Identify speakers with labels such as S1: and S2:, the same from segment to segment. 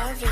S1: love it.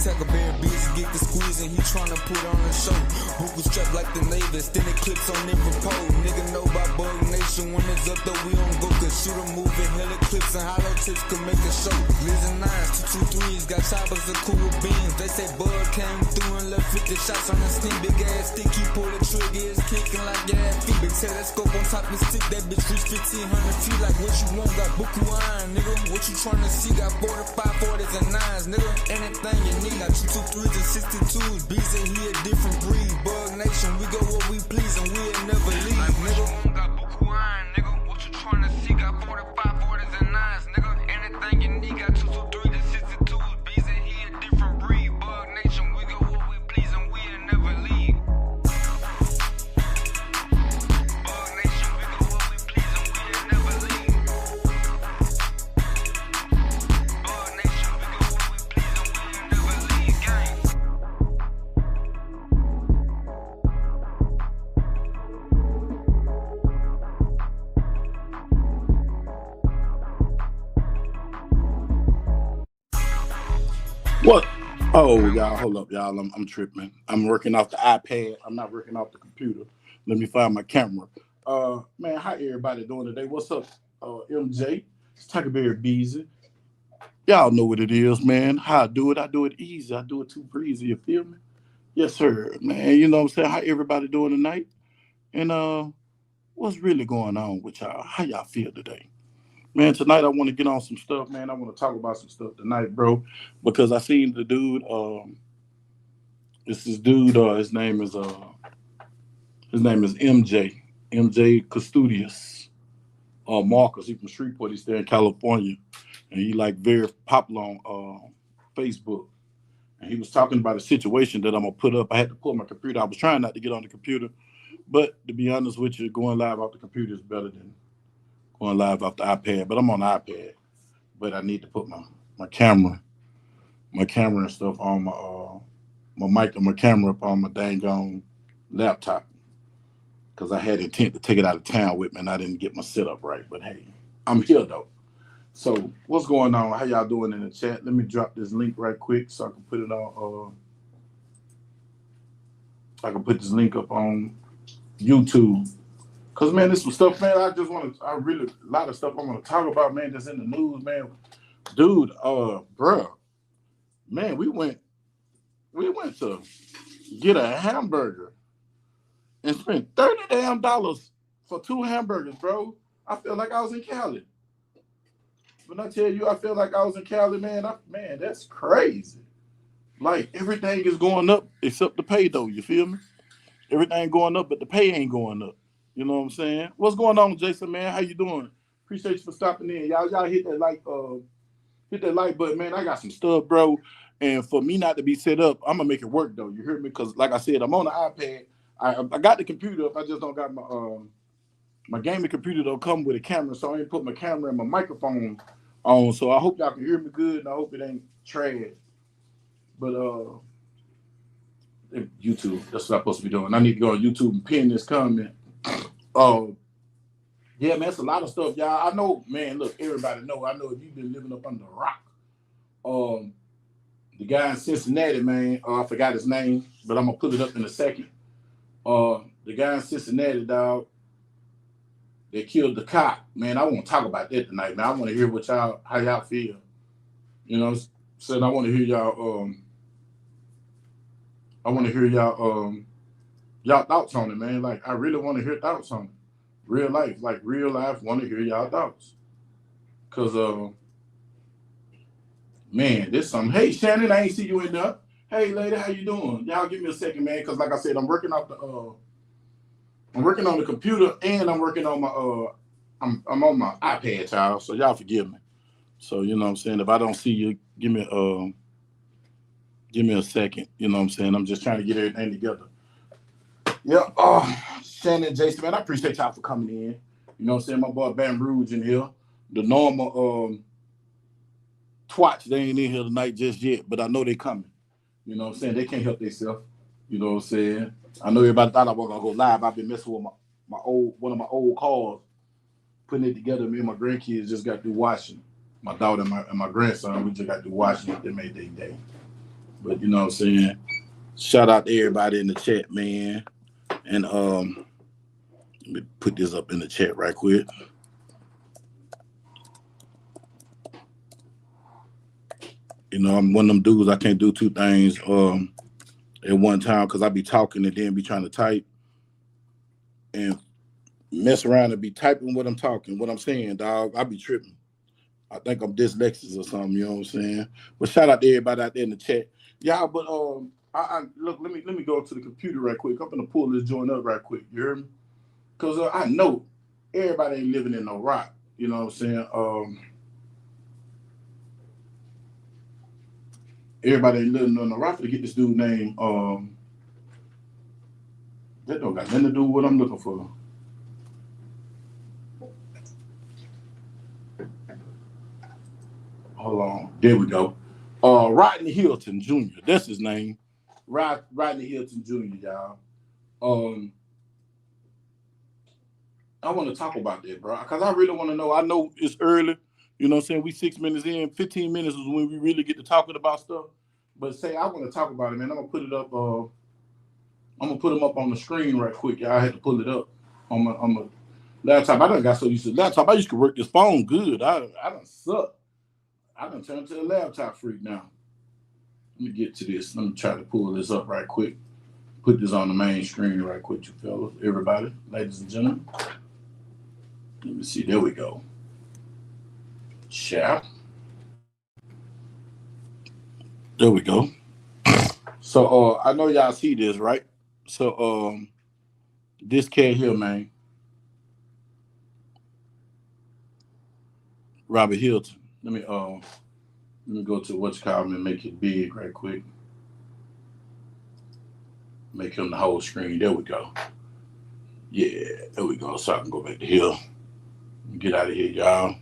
S2: Tackle bear busy, get the squeeze and he tryna put on a show. Book was strapped like the Navy, extended clips on every pole. Nigga know about Bug Nation, when it's up though we don't go. Cause shoot a movie, hella clips and hollow tips can make a show. Liz and 9s, 223s, got choppers and cool beans. They say Bug came through and left 50 shots on the steam. Big ass stick, he pull the trigger, it's kicking like gas feet. Big telescope on top of the stick, that bitch reach 1,500 feet. Like what you want, got buku iron, nigga. What you tryna see, got 45, 40s and 9s, nigga. Anything you need. Got 223s and 62s, BZ, he a different breed. Bug Nation, we go where we please and we'll never leave, nigga. Got buku iron, nigga. What you tryna see? Got 45, 40s and 9s, nigga. Anything you need, got 223s and 62s, BZ, he a different breed. Bug Nation, we go where we please and we'll never leave. Bug Nation, we go where we please and we'll never leave. Bug Nation, we go where we please and we'll never leave, gang.
S3: What? Oh, y'all, hold up, y'all. I'm tripping. I'm working off the iPad. I'm not working off the computer. Let me find my camera. Man, how everybody doing today? What's up, MJ? It's Tuckerberry Beezy. Y'all know what it is, man. How I do it easy. I do it too breezy. You feel me? Yes, sir, man. You know what I'm saying? How everybody doing tonight? And what's really going on with y'all? How y'all feel today? Man, tonight I want to get on some stuff, man. I want to talk about some stuff tonight, bro, because I seen the dude. It's this dude. His name is MJ Custodius. Marcus. He from Shreveport. He's there in California, and he like very popular on Facebook. And he was talking about a situation that I'm gonna put up. I had to pull my computer. I was trying not to get on the computer, but to be honest with you, going live off the computer is better than going live off the iPad, but I'm on the iPad. But I need to put my camera and stuff on my mic and my camera up on my dang on laptop. Because I had intent to take it out of town with me and I didn't get my setup right. But hey, I'm here though. So what's going on? How y'all doing in the chat? Let me drop this link right quick so I can put it on I can put this link up on YouTube. Cause man, there's some stuff, man. A lot of stuff I want to talk about, man. That's in the news, man. Dude, bruh, man, we went to get a hamburger and spent $30 for 2 hamburgers, bro. I feel like I was in Cali. When I tell you, I feel like I was in Cali, man. Man, that's crazy. Like everything is going up except the pay, though. You feel me? Everything going up, but the pay ain't going up. You know what I'm saying? What's going on, Jason, man? How you doing? Appreciate you for stopping in. Y'all hit that like button, man. I got some stuff, bro. And for me not to be set up, I'm gonna make it work though. You hear me? Because like I said, I'm on the iPad. I got the computer up. I just don't got my gaming computer don't come with a camera, so I ain't put my camera and my microphone on. So I hope y'all can hear me good, and I hope it ain't trash. But YouTube, that's what I'm supposed to be doing. I need to go on YouTube and pin this comment. Yeah, man, it's a lot of stuff, y'all. I know, man, look, everybody know. I know if you've been living up under a rock. The guy in Cincinnati, man, I forgot his name, but I'm going to put it up in a second. The guy in Cincinnati, dog, they killed the cop. Man, I want to talk about that tonight, man. I want to hear how y'all feel. You know, so I want to hear y'all, y'all thoughts on it, man. Like, I really want to hear thoughts on it. Real life, want to hear y'all thoughts. Because, man, this something. Hey, Shannon, I ain't see you in there. Hey, lady, how you doing? Y'all give me a second, man, because like I said, I'm working on the computer and I'm working on my, I'm on my iPad, child, so y'all forgive me. So, you know what I'm saying? If I don't see you, give me a second. You know what I'm saying? I'm just trying to get everything together. Yeah, Shannon, Jason, man, I appreciate y'all for coming in. You know what I'm saying? My boy Bam Rouge in here. The normal twats, they ain't in here tonight just yet, but I know they coming. You know what I'm saying? They can't help themselves. You know what I'm saying? I know everybody thought I was gonna go live. I've been messing with one of my old cars, putting it together. Me and my grandkids just got through watching. My daughter and my grandson, we just got to watch it. They made their day. But you know what I'm saying? Shout out to everybody in the chat, man. And let me put this up in the chat right quick. You know, I'm one of them dudes. I can't do two things at one time because I be talking and then be trying to type and mess around and be typing what I'm talking, what I'm saying, dog. I be tripping. I think I'm dyslexic or something. You know what I'm saying? But shout out to everybody out there in the chat, y'all. But I look. Let me go to the computer right quick. I'm gonna pull this joint up right quick. You hear me? Because I know everybody ain't living in no rock. You know what I'm saying? Everybody ain't living in no rock to get this dude name. That don't got nothing to do with what I'm looking for. Hold on. There we go. Rodney Hilton Jr. That's his name. Rodney Hilton Jr., y'all. I want to talk about that, bro, because I really want to know. I know it's early. You know what I'm saying? We 6 minutes in. 15 minutes is when we really get to talking about stuff. But say I want to talk about it, man. I'm going to put it up. I'm going to put them up on the screen right quick. Y'all. I had to pull it up on my laptop. I done got so used to the laptop. I used to work this phone good. I done suck. I done turned to a laptop freak now. Let me get to this. Let me try to pull this up right quick. Put this on the main screen right quick, you fellas. Everybody, ladies and gentlemen. Let me see. There we go. Share. There we go. So I know y'all see this, right? So this cat here, man. Robert Hilton. Let me go to what's called and make it big right quick. Make him the whole screen. There we go. Yeah, there we go. So I can go back to here. Get out of here, y'all.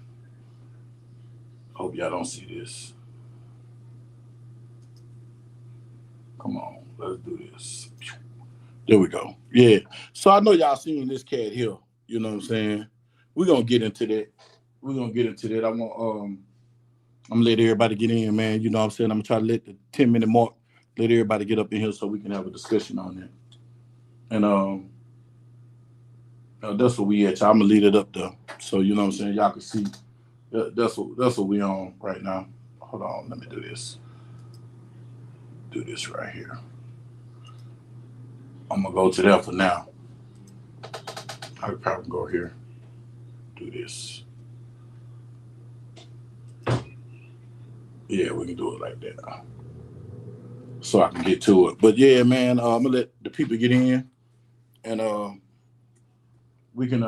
S3: Hope y'all don't see this. Come on, let's do this. There we go. Yeah. So I know y'all seen this cat here. You know what I'm saying? We're gonna get into that. I'm gonna let everybody get in, man. You know what I'm saying? I'm gonna try to let the 10-minute mark, let everybody get up in here so we can have a discussion on that. And that's what we at, y'all. I'm gonna lead it up there. So you know what I'm saying? Y'all can see that's what we on right now. Hold on, let me do this. Do this right here. I'm gonna go to that for now. I could probably go here. Do this. Yeah, we can do it like that. So I can get to it. But yeah, man, I'm gonna let the people get in, and we can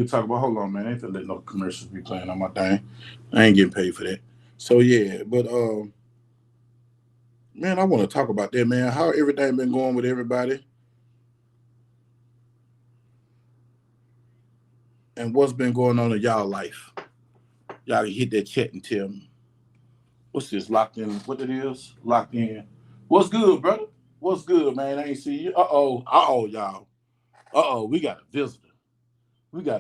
S3: talk about. Hold on, man. I ain't finna let no commercials be playing on my thing. I ain't getting paid for that. So yeah, but man, I want to talk about that, man. How everything been going with everybody, and what's been going on in y'all life. Y'all can hit that chat and tell me. What's this? Locked in? What it is? Locked in. What's good, brother? What's good, man? I ain't see you. Y'all. We got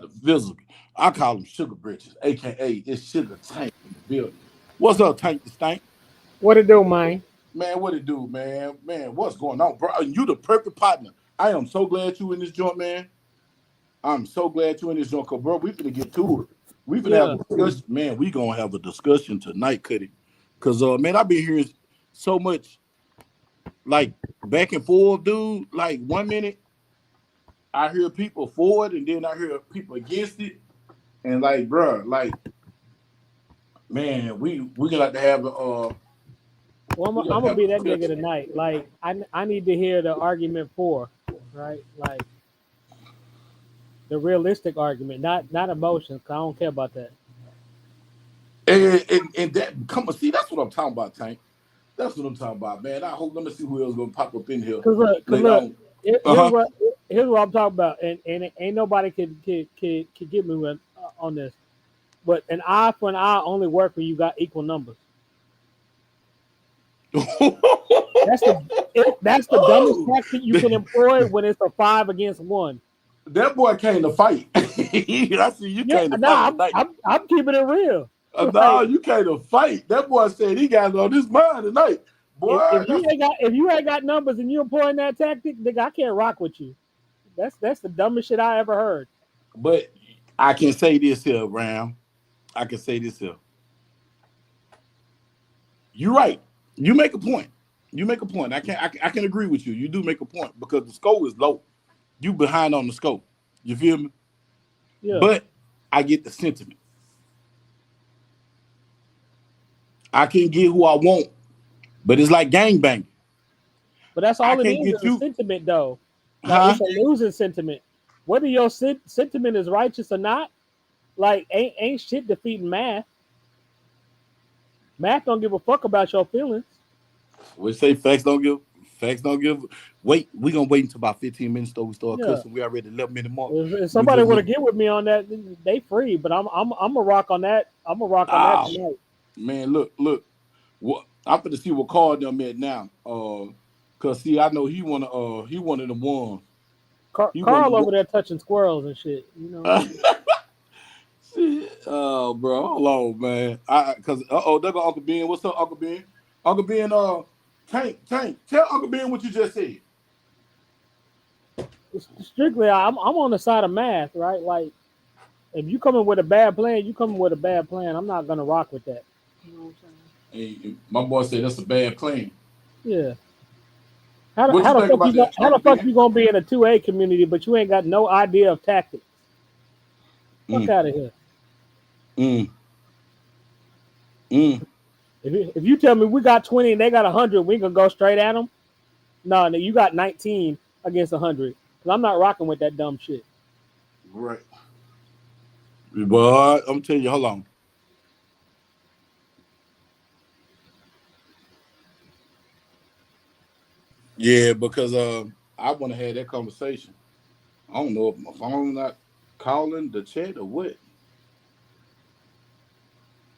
S3: a visitor. I call him Sugar Britches, aka it's Sugar Tank in the building. What's up, Tank the Stank?
S4: What it do, man?
S3: Man, what it do, man? Man, what's going on, bro? You the perfect partner. I am so glad you in this joint, man. I'm so glad you in this joint, cause bro, we finna get to it. We finna have
S4: Yeah.
S3: a discussion, man. We gonna have a discussion tonight, Cuddy. Cause man, I've been hearing so much like back and forth, dude. Like 1 minute I hear people for it, and then I hear people against it. And like, bro, like, man, we gonna have to have
S4: Well,
S3: we
S4: I'm
S3: gotta
S4: gonna
S3: have
S4: be
S3: a
S4: that nigga
S3: discussion.
S4: tonight. Like, I need to hear the argument for, right? Like the realistic argument, not emotions. Cause I don't care about that.
S3: And that come on, see, that's what I'm talking about, Tank. That's what I'm talking about, man. I hope let me see who else gonna pop up in here
S4: Cause
S3: later
S4: look,
S3: on.
S4: here's
S3: Uh-huh.
S4: what I'm talking about, and ain't nobody could get me with, on this. But an eye for an eye only work when you got equal numbers. That's that's the dumbest
S3: Oh,
S4: tactic you can employ when it's a 5 against 1.
S3: that boy came to fight. I see you
S4: Yeah,
S3: came to fight
S4: nah,
S3: tonight.
S4: I'm keeping it real.
S3: No, you can't fight. That boy said he got it on his mind tonight. Boy,
S4: if you ain't got numbers and you employing that tactic, nigga, I can't rock with you. That's the dumbest shit I ever heard.
S3: but I can say this here, Ram. I can say this here. You're right. You make a point. You make a point. I can agree with you. You do make a point because the score is low. You behind on the score. You feel me?
S4: Yeah.
S3: But I get the sentiment. I can get who I want, but it's like gangbanging.
S4: But that's
S3: I
S4: all it
S3: can't
S4: is
S3: get
S4: a
S3: you,
S4: sentiment, though. Like
S3: huh?
S4: it's a losing sentiment. Whether your sentiment is righteous or not, like ain't shit defeating math. Math don't give a fuck about your feelings.
S3: We say facts don't give. Wait, we gonna wait until about 15 minutes though. We start
S4: Yeah.
S3: cussing. We already 11-minute mark.
S4: If
S3: We
S4: somebody
S3: just
S4: want to
S3: look.
S4: get with me on that, they free. But I'm a rock on that. I'm a rock on that
S3: Ah,
S4: tonight.
S3: man, look. What I'm gonna see what card them at now. Cause see, I know he one of the ones. He one of
S4: Carl
S3: the
S4: over there touching squirrels and shit. You know.
S3: ones. Oh, bro, hold on, man. Cause there go Uncle Ben. What's up, Uncle Ben? Uncle Ben, Tank. Tell Uncle Ben what you just said.
S4: Strictly, I'm on the side of math, right? Like if you coming with a bad plan, you coming with a bad plan. I'm not gonna rock with that. You know what I'm saying?
S3: Hey, my boy said that's a bad plan.
S4: Yeah.
S3: What you think about that,
S4: How the
S3: Uncle
S4: fuck
S3: Ben?
S4: you gonna be in a 2A community, but you ain't got no idea of tactics? Fuck
S3: Mm,
S4: out of here.
S3: mm, mm.
S4: If you tell me we got 20 and they got 100, we gonna go straight at them. No, you got 19 against 100. Cause I'm not rocking with that dumb shit.
S3: Right. But I'm telling you, hold on. Yeah, because I want to have that conversation. I don't know if my phone not calling the chat or what.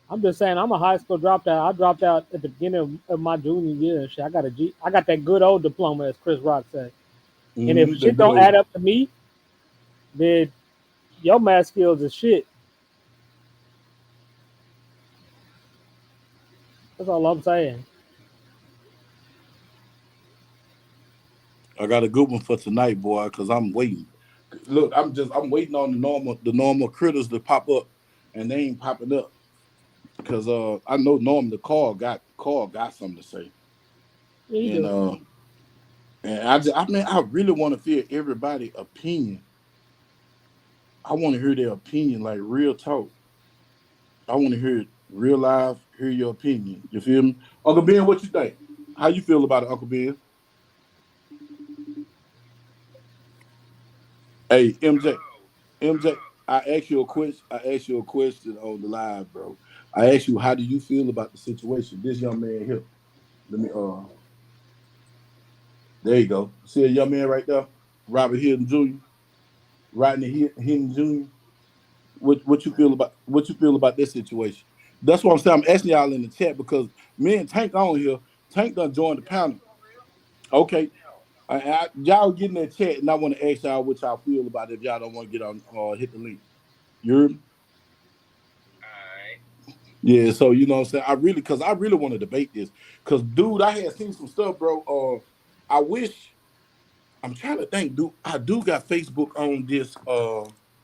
S4: I'm just saying I'm a high school dropout. I dropped out at the beginning of my junior year and shit. I got that good old diploma, as Chris Rock said. And if
S3: The
S4: shit
S3: good
S4: don't
S3: old.
S4: add up to me, then your math skills is shit. That's all I'm saying.
S3: I got a good one for tonight, boy, because I'm waiting. Look, I'm waiting on the normal critters to pop up, and they ain't popping up because I know Norm the call got something to say,
S4: Yeah, you
S3: and
S4: do.
S3: uh and I mean I really want to feel everybody opinion. I want to hear their opinion, like real talk. I want to hear it real live, hear your opinion. You feel me, Uncle Ben? What you think? How you feel about it, Uncle Ben? Hey, MJ, I asked you a question on the live, bro. I asked you, how do you feel about the situation? This young man here. Let me there you go. See a young man right there? Robert Hilton Jr. Rodney Hilton Jr. What you feel about this situation? That's what I'm saying. I'm asking y'all in the chat because me and Tank on here. Tank done joined the panel. Okay. Y'all get in that chat and I want to ask y'all what y'all feel about it if y'all don't want to get on hit the link. You heard me? Yeah, so you know what I'm saying. I really want to debate this, cause dude, I had seen some stuff, bro. I wish I'm trying to think. I do got Facebook on this?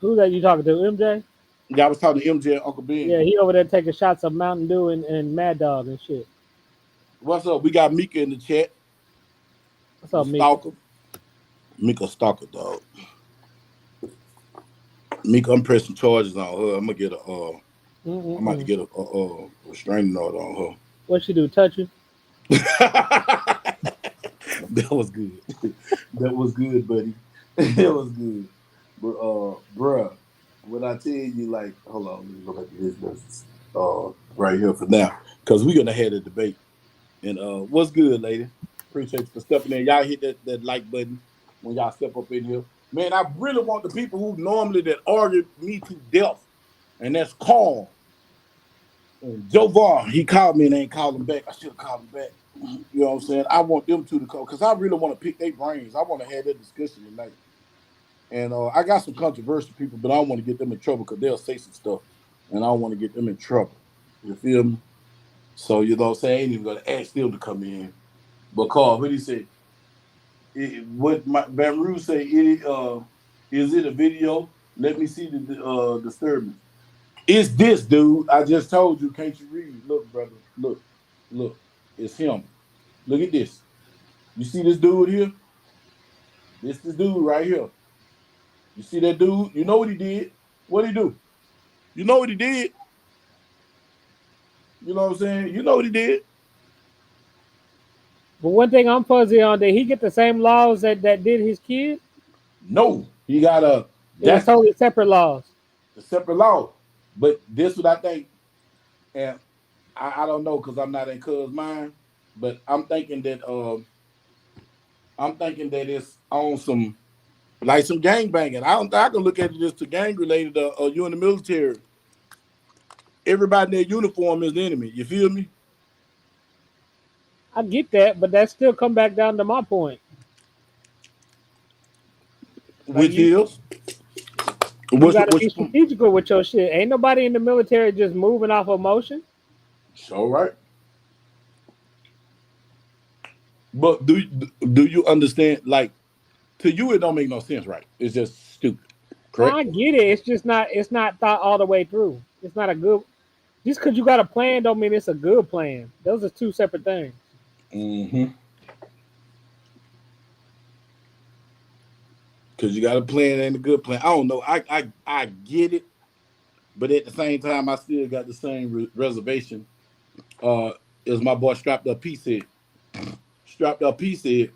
S4: Who that you talking to? MJ?
S3: Yeah, I was talking to MJ and Uncle Ben.
S4: Yeah, he over there taking shots of Mountain Dew and Mad Dog and shit.
S3: What's up? We got Mika in the chat,
S4: What's
S3: the
S4: up, Mika?
S3: stalker. Mika stalker dog. Mika, I'm pressing charges on her. I'm gonna get a. I'm about to
S4: Mm-mm-mm.
S3: get a restraining order on
S4: What she do? Touch you?
S3: her. That was good. That was good, buddy. That was good. But bruh, when I tell you, like, hold on, let me go back to this message right here for now. Cause we're gonna have a debate. And what's good, lady? Appreciate you for stepping in. Y'all hit that like button when y'all step up in here. Man, I really want the people who normally that argue me to death. And that's Carl. And Joe Vaughn, he called me and ain't called him back. I should have called him back. You know what I'm saying? I want them two to call because I really want to pick their brains. I want to have that discussion tonight. And I got some controversial people, but I don't want to get them in trouble because they'll say some stuff, and I don't want to get them in trouble. You feel me? So you know what I'm saying? I ain't even gonna ask them to come in. But Carl, what he say? What my Baton Rouge say? Is it a video? Let me see the disturbance. It's this dude. I just told you. Can't you read? Look, brother. Look, look. It's him. Look at this. You see this dude here? This dude right here. You see that dude? You know what he did? What he do? You know what he did? You know what I'm saying? You know what he did?
S4: But one thing I'm fuzzy on, did he get the same laws that did his kid?
S3: No, he got a.
S4: It was
S3: That's
S4: totally separate laws.
S3: the separate law. But this what I think, and I don't know because I'm not in cuz mind, but I'm thinking that it's on some like some gang banging. I don't think I can look at it as to gang related. You in the military, everybody in their uniform is the enemy. You feel me?
S4: I get that, but that still come back down to my point. Like
S3: Which is
S4: you
S3: what's
S4: got to
S3: what's
S4: be
S3: your point?
S4: strategical with your shit. Ain't nobody in the military just moving off emotion.
S3: So right. But do you understand? Like to you, it don't make no sense, right? It's just stupid,
S4: No,
S3: correct?
S4: I get it. It's not thought all the way through. It's not a good. Just because you got a plan, don't mean it's a good plan. Those are two separate things.
S3: Mm-hmm. Because you got a plan and a good plan. I don't know. I get it, but at the same time, I still got the same reservation. Uh, as my boy strapped up, P said. Strapped up, P said.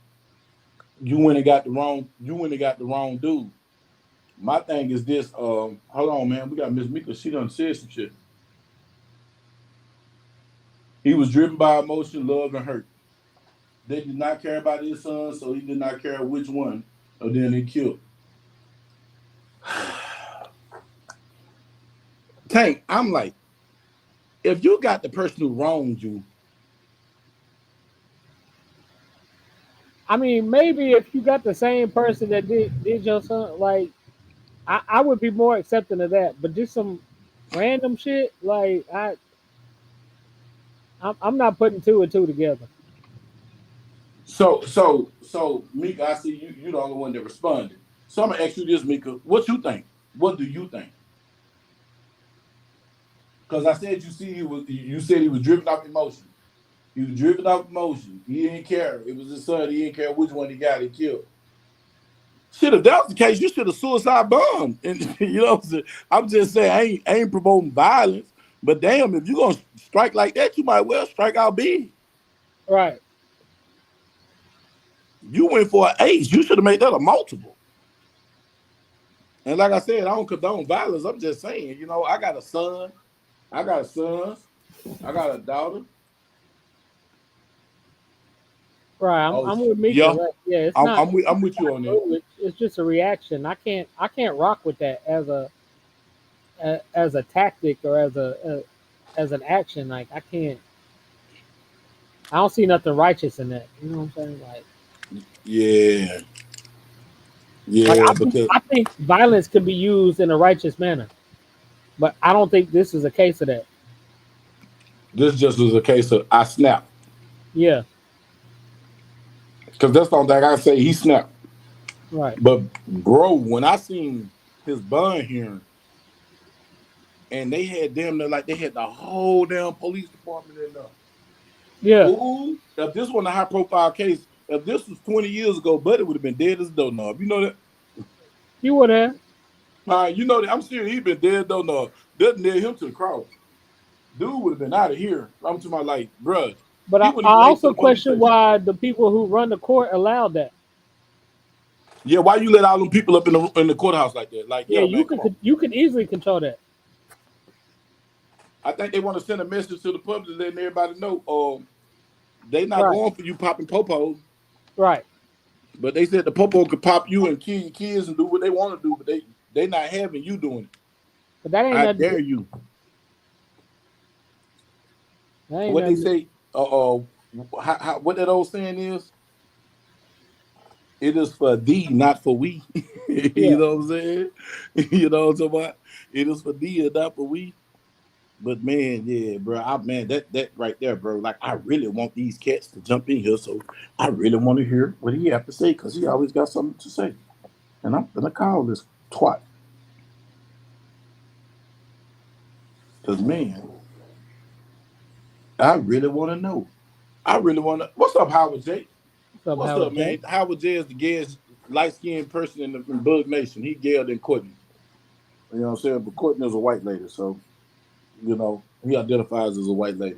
S3: You went and got the wrong. You went and got the wrong dude. My thing is this. Hold on, man. We got Miss Mika. She done said some shit. He was driven by emotion, love, and hurt. They did not care about his son, so he did not care which one of them he killed. Tank, I'm like, if you got the person who wronged you,
S4: I mean, maybe if you got the same person that did your son, like I would be more accepting of that. But just some random shit, like I'm not putting two and two together.
S3: so Mika, I see you the only one that responded. So I'm gonna ask you this, Mika. What you think? What do you think? Because I said you said he was driven off emotion. He was driven off emotion. He didn't care. It was his son. He didn't care which one he got. He killed. Shit, if that was the case, you should have suicide bombed. And you know what I'm saying? I'm just saying I ain't promoting violence. But damn, if you're gonna strike like that, you might well strike out big.
S4: Right.
S3: You went for an ace. You should have made that a multiple. And like I said, I don't condone violence. I'm just saying, I got a son, I got sons, I got a daughter.
S4: Right. I'm,
S3: Oh
S4: I'm with Mika.
S3: yeah,
S4: Right. Yeah. It's
S3: I'm,
S4: not.
S3: I'm with I'm with you on that.
S4: It's just a reaction. I can't rock with that as a tactic or as an action. Like I can't. I don't see nothing righteous in that. You know what I'm saying?
S3: Yeah,
S4: Like
S3: yeah, because
S4: I think violence can be used in a righteous manner, but I don't think this is a case of that.
S3: this just was a case of I snapped.
S4: Yeah.
S3: Because that's the only thing I say. He snapped.
S4: Right.
S3: But bro, when I seen his bond hearing, and they had damn near like they had the whole damn police department in there.
S4: Yeah.
S3: Ooh, if this wasn't a high profile case, if this was 20 years ago, Buddy would have been dead as a doorknob. You know that?
S4: You would have.
S3: You know that? I'm serious. He'd been dead doorknob. Doesn't nail him to the cross. Dude would have been out of here. I'm talking about like, bruh.
S4: But
S3: He
S4: I
S3: wouldn't even made it to
S4: also
S3: the police
S4: question
S3: station.
S4: why the people who run the court allowed that.
S3: Yeah, why you let all them people up in the courthouse like that? Like,
S4: Yeah,
S3: yeah, man, come on.
S4: you could easily control that.
S3: I think they want to send a message to the public letting everybody know they not
S4: Right.
S3: going for you popping popos.
S4: Right.
S3: But they said the popo could pop you and kill your kids and do what they want to do, but they not having you doing it.
S4: But that ain't
S3: I
S4: nothing.
S3: dare you.
S4: That ain't
S3: What they
S4: nothing.
S3: say? What that old saying is? It is for thee, not for we. You
S4: Yeah.
S3: know what I'm saying? You know what I'm talking about? It is for thee and not for we. But man, yeah, bro, man, that right there, bro. Like, I really want these cats to jump in here, so I really want to hear what he have to say because he always got something to say. And I'm gonna call this twat because man, I really want to know. I really want to. What's up, Howard J?
S4: What's up,
S3: What's up,
S4: Howard
S3: man?
S4: J?
S3: Howard J is the gayest light skinned person in Bug Nation. He gayer than Courtney. You know what I'm saying? But Courtney is a white lady, so he identifies as a white lady.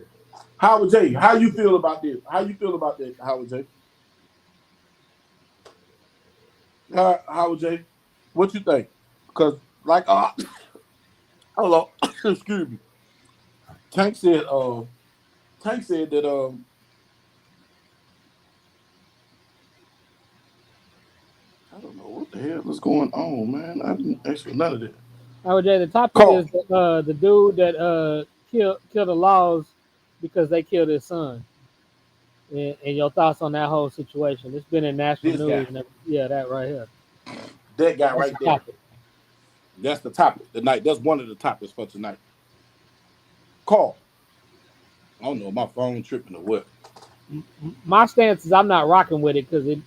S3: Howard J, how you feel about this? How you feel about that, Howard J? Howard J, what you think? Because like, hold on, excuse me. Tank said, Tank said that, I don't know what the hell is going on, man. I didn't ask for none of that.
S4: Howard J. The topic is
S3: Call.
S4: the dude that killed the laws because they killed his son. And your thoughts on that whole situation? It's been in national
S3: This
S4: news
S3: guy,
S4: and yeah, that right here.
S3: that guy
S4: That's the
S3: right there.
S4: topic.
S3: That's the topic tonight. That's one of the topics for tonight. Call. I don't know, my phone tripping or what.
S4: My stance is I'm not rocking with it because it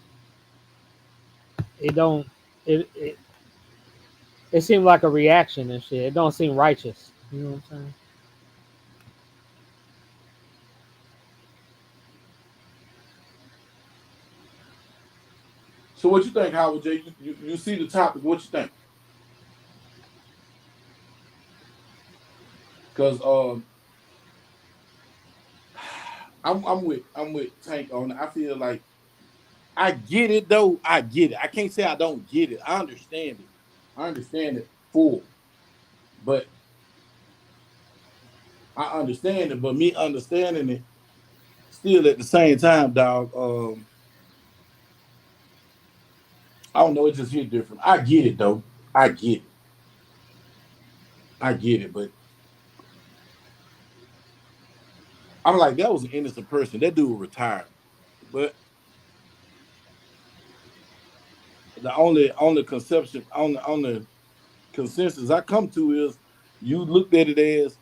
S4: don't it, it it seemed like a reaction and shit. It don't seem righteous. You know what I'm saying?
S3: So what you think, Howard J? You see the topic? What you think? Because I'm with Tank on it. I feel like I get it though. I get it. I can't say I don't get it. I understand it. I understand it full. But I understand it. But me understanding it still at the same time, dog. I don't know. It just hit different. I get it though. I get it. I get it. But I'm like, that was an innocent person. That dude retired. But the only conception on the consensus I come to is you looked at it as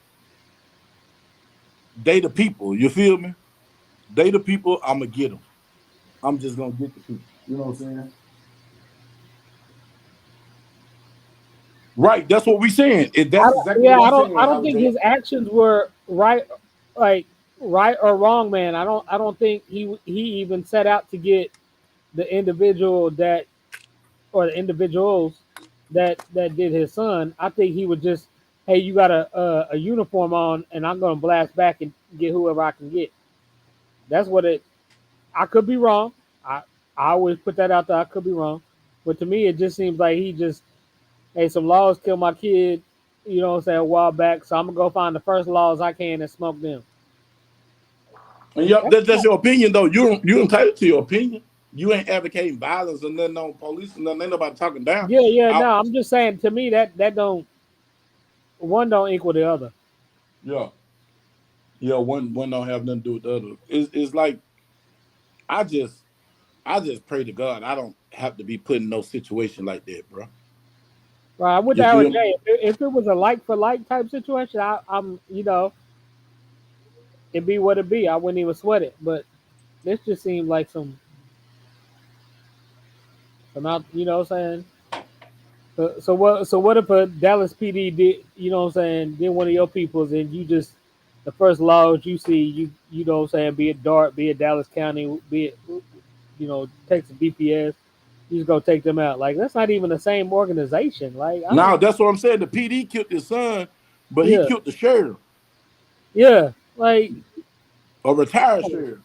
S3: they the people. You feel me? They the people. I'm gonna get them. I'm just gonna get the people. You know what I'm saying? Right. That's what we saying. That's exactly what I'm saying,
S4: I don't
S3: Howard
S4: think
S3: J.
S4: his actions were right, like right or wrong, man. I don't think he even set out to get the individual that or the individuals that did his son. I think he would just, hey, you got a uniform on, and I'm gonna blast back and get whoever I can get. That's what it. I could be wrong. I I always put that out there. I could be wrong, but to me, it just seems like he just, hey, some laws killed my kid. You know what I'm saying, a while back. So I'm gonna go find the first laws I can and smoke them.
S3: And yep,
S4: That's
S3: that's your opinion though. You entitled to your opinion. You ain't advocating violence or nothing on police or nothing. Ain't nobody talking down.
S4: yeah, yeah.
S3: I,
S4: No, I'm just saying. To me, that don't one don't equal the other.
S3: yeah, yeah. One don't have nothing to do with the other. It's like I just I just pray to God I don't have to be put in no situation like that, bro.
S4: Right, I'm with the
S3: You
S4: Howard
S3: feel me?
S4: J. If it was a like for like type situation, I'm it be what it be. I wouldn't even sweat it. But this just seemed like some out. You know what I'm saying? So what if a Dallas PD did, you know what I'm saying, did one of your peoples and you just, the first laws you see, you know what I'm saying, be it Dart, be it Dallas County, be it, Texas DPS, you just go take them out. Like, that's not even the same organization. Like, I
S3: Now
S4: don't,
S3: that's what I'm saying. The PD killed his son, but he
S4: yeah,
S3: killed the sheriff,
S4: yeah, like,
S3: a retired sheriff.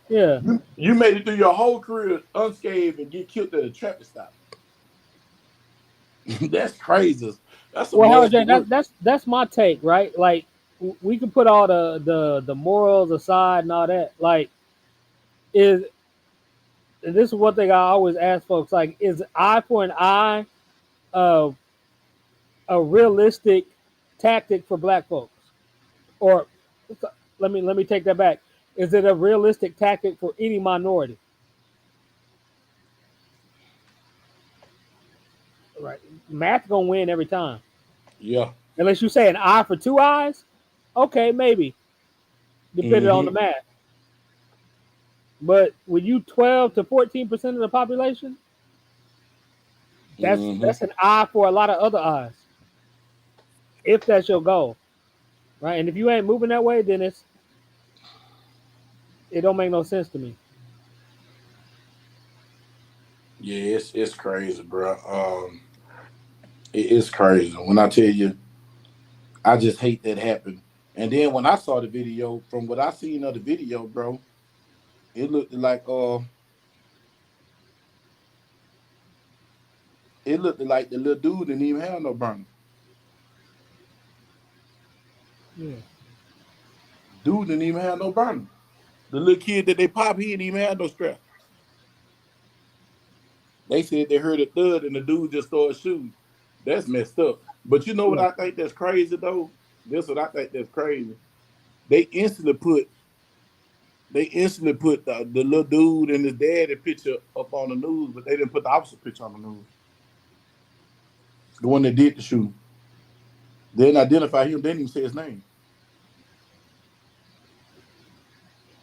S4: yeah.
S3: You made it through your whole career unscathed and get killed at a traffic stop. That's crazy. That's some
S4: Well, Howard
S3: nasty
S4: J,
S3: work.
S4: that's my take, right? Like, we can put all the morals aside and all that. Like, is this is one thing I always ask folks, like, is eye for an eye uh, a realistic tactic for black folks? Or let me take that back. Is it a realistic tactic for any minority? Right. Math gonna win every time.
S3: Yeah.
S4: Unless you say an eye for two eyes. Okay, maybe depending on the
S3: Mm-hmm.
S4: math. But when you 12 to 14% of the population,
S3: Mm-hmm.
S4: that's an eye for a lot of other eyes. If that's your goal, right? And if you ain't moving that way, then it don't make no sense to me.
S3: Yeah, it's crazy, bro. It's crazy. When I tell you, I just hate that happened. And then when I saw the video, from what I seen of the video, bro, it looked like the little dude didn't even have no burner.
S4: Yeah,
S3: Dude didn't even have no burner. The little kid that they pop, he didn't even have no strap. They said they heard a thud and the dude just started shooting. That's messed up. But you know what
S4: yeah,
S3: I think that's crazy though? This what I think that's crazy. They instantly put they instantly put the little dude and his daddy picture up on the news, but they didn't put the officer picture on the news. The one that did the shooting. They didn't identify him. They didn't even say his name.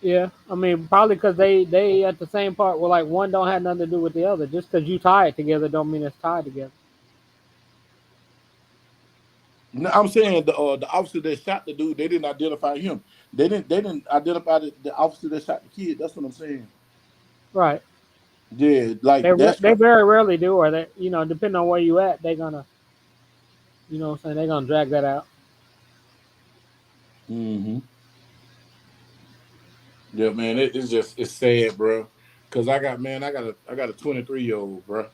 S4: yeah. I mean, probably because they at the same part where like one don't have nothing to do with the other. Just because you tie it together don't mean it's tied together.
S3: No, I'm saying the officer that shot the dude, they didn't identify him. They didn't identify the officer that shot the kid. That's what I'm saying.
S4: Right.
S3: Yeah, like that's
S4: They
S3: crazy.
S4: very rarely do, or that depending on where you at, they gonna what I'm saying, they gonna drag that out.
S3: Hmm. Yeah, man, it's sad, bro. Cause I got a 23-year-old, bro,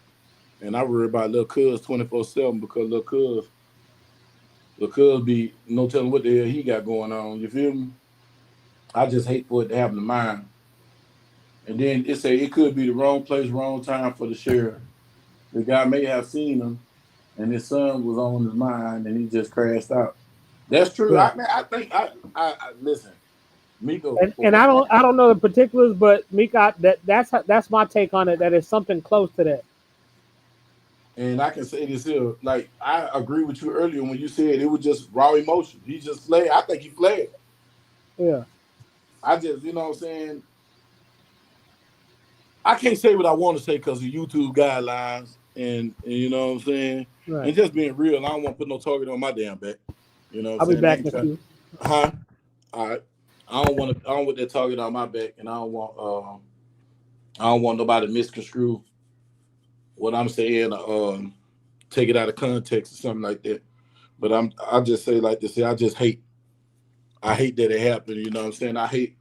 S3: and I worry about little cuz 24/7 because little cuz be no telling what the hell he got going on. You feel me? I just hate for it to happen to mine. And then it could be the wrong place, wrong time for the sheriff. The guy may have seen him, and his son was on his mind, and he just crashed out. That's true.
S4: Yeah.
S3: I think I listen, Miko.
S4: And I don't know the particulars, but Mika, that's my take on it. That is something close to that.
S3: And I can say this here, like I agree with you earlier when you said it was just raw emotion. He just fled. I think he fled.
S4: Yeah.
S3: I just, you know what I'm saying. I can't say what I want to say because of YouTube guidelines, and you know what I'm saying.
S4: Right.
S3: And just being real, I don't want to put no target on my damn back. You know what I'm
S4: I'll be
S3: saying. I
S4: back
S3: ain't
S4: in a
S3: trying.
S4: few.
S3: Huh? All right. I don't want that target on my back, and I don't want nobody to misconstrue what I'm saying. Take it out of context or something like that. But I just say like this. I hate that it happened. You know what I'm saying. I hate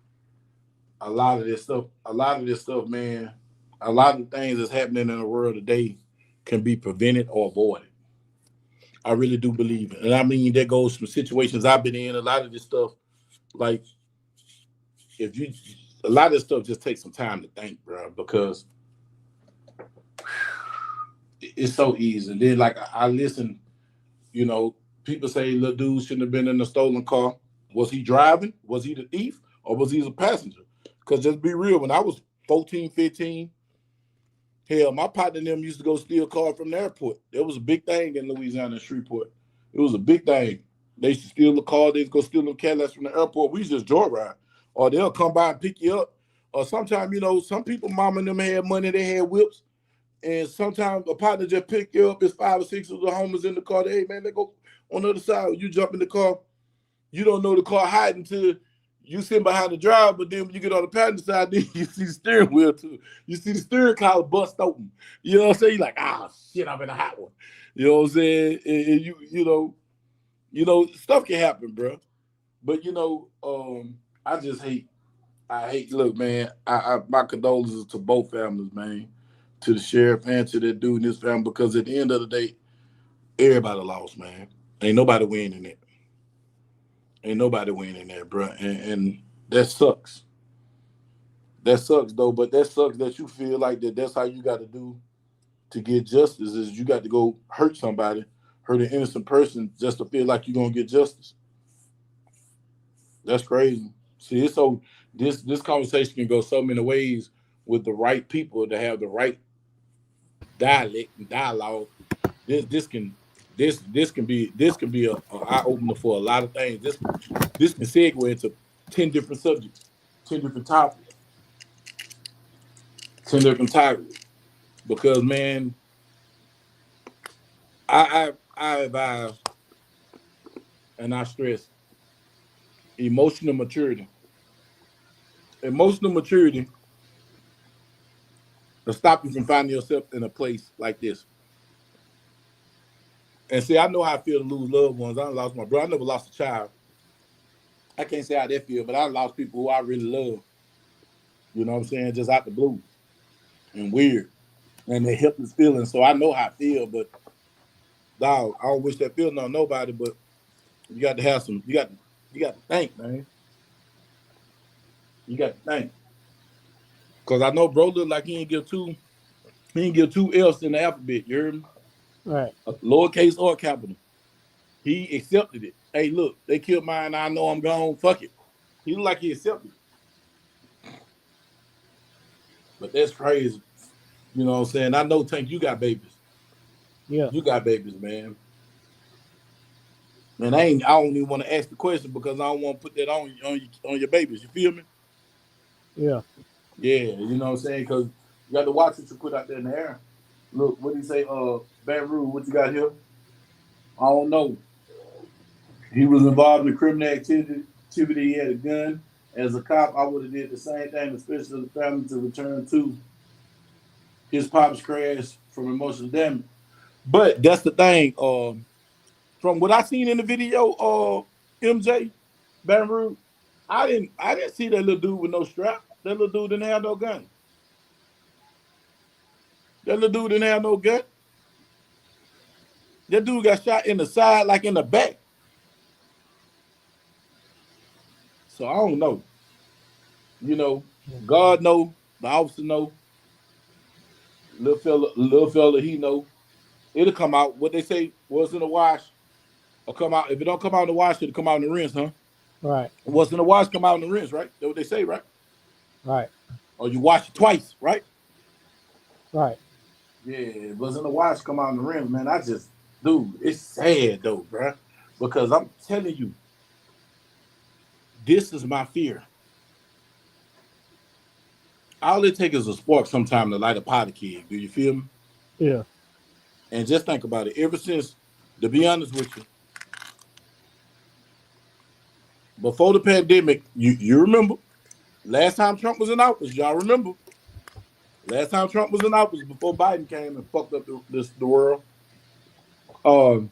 S3: a lot of this stuff. A lot of this stuff, man. A lot of things that's happening in the world today can be prevented or avoided. I really do believe it, and I mean that goes from situations I've been in. A lot of this stuff, like if you, a lot of this stuff just takes some time to think, bro, because it's so easy. And then like I listen, you know, people say little dude shouldn't have been in a stolen car. Was he driving? Was he the thief? Or was he a passenger? Because just be real, when I was 14, 15, hell, my partner and them used to go steal cars from the airport. There was a big thing in Louisiana and Shreveport. It was a big thing. They used to steal the car, they'd go steal them Cadillacs from the airport. We just joyride. Or they'll come by and pick you up. Or sometimes, some people, mom and them had money, they had whips. And sometimes a partner just pick you up. It's 5 or 6 of the homies in the car. Hey man, they go on the other side. You jump in the car. You don't know the car hiding until you sitting behind the driver. But then when you get on the passenger side, then you see the steering wheel too. You see the steering column bust open. You know what I'm saying? You're like, shit, I'm in a hot one. You know what I'm saying? And stuff can happen, bro. But I just hate. I hate. Look, man. My condolences to both families, man, to the sheriff and to that dude and his family, because at the end of the day, everybody lost, man. Ain't nobody winning it. Ain't nobody winning that, bro. And that sucks. That sucks though. But that sucks that you feel like that's how you got to do to get justice, is you got to go hurt somebody, hurt an innocent person just to feel like you're gonna get justice. That's crazy. See, it's so this conversation can go so many ways with the right people to have the right dialect and dialogue. This can. this can be a eye opener for a lot of things. This can segue into 10 different subjects, 10 different topics, 10 different topics. Because man, I advise and I stress emotional maturity. Emotional maturity to stop you from finding yourself in a place like this. And see, I know how I feel to lose loved ones. I done lost my brother. I never lost a child. I can't say how that feel, but I lost people who I really love. You know what I'm saying? Just out the blue and weird. And they helpless feeling. So I know how I feel, but dog, I don't wish that feeling on nobody, but you got to have some, you got to think, man. You got to think. Cause I know bro look like he ain't give two L's in the alphabet, you heard me?
S4: Right.
S3: Lowercase or capital. He accepted it. Hey, look, they killed mine. I know I'm gone. Fuck it. He looked like he accepted it. But that's crazy. You know what I'm saying? I know, Tank, you got babies.
S4: Yeah.
S3: You got babies, man. And I don't even want to ask the question because I don't want to put that on your babies. You feel me?
S4: Yeah.
S3: Yeah, you know what I'm saying? Because you got to watch what you put out there in the air. Look, what do you say? Baton Rouge, what you got here? I don't know. He was involved in criminal activity. He had a gun. As a cop, I would have did the same thing, especially the family to return to his pops crash from emotional damage. But that's the thing. From what I seen in the video, MJ Baton Rouge, I didn't see that little dude with no strap. That little dude didn't have no gun. That little dude didn't have no gun. That dude got shot in the side, like in the back. So I don't know. You know, God know, the officer know, little fella, he know. It'll come out. What they say was in the wash or come out. If it don't come out in the wash, it'll come out in the rinse, huh?
S4: Right.
S3: What's in the wash come out in the rinse, right? That's what they say, right?
S4: Right.
S3: Or you wash it twice, right?
S4: Right.
S3: Yeah, it was in the wash come out in the rinse, man. Dude, it's sad though, bro. Because I'm telling you, this is my fear. All it takes is a spark sometime to light a pot kid. Do you feel me?
S4: Yeah.
S3: And just think about it. Ever since, to be honest with you, before the pandemic, you remember last time Trump was in office, y'all remember? Last time Trump was in office before Biden came and fucked up the world. Um,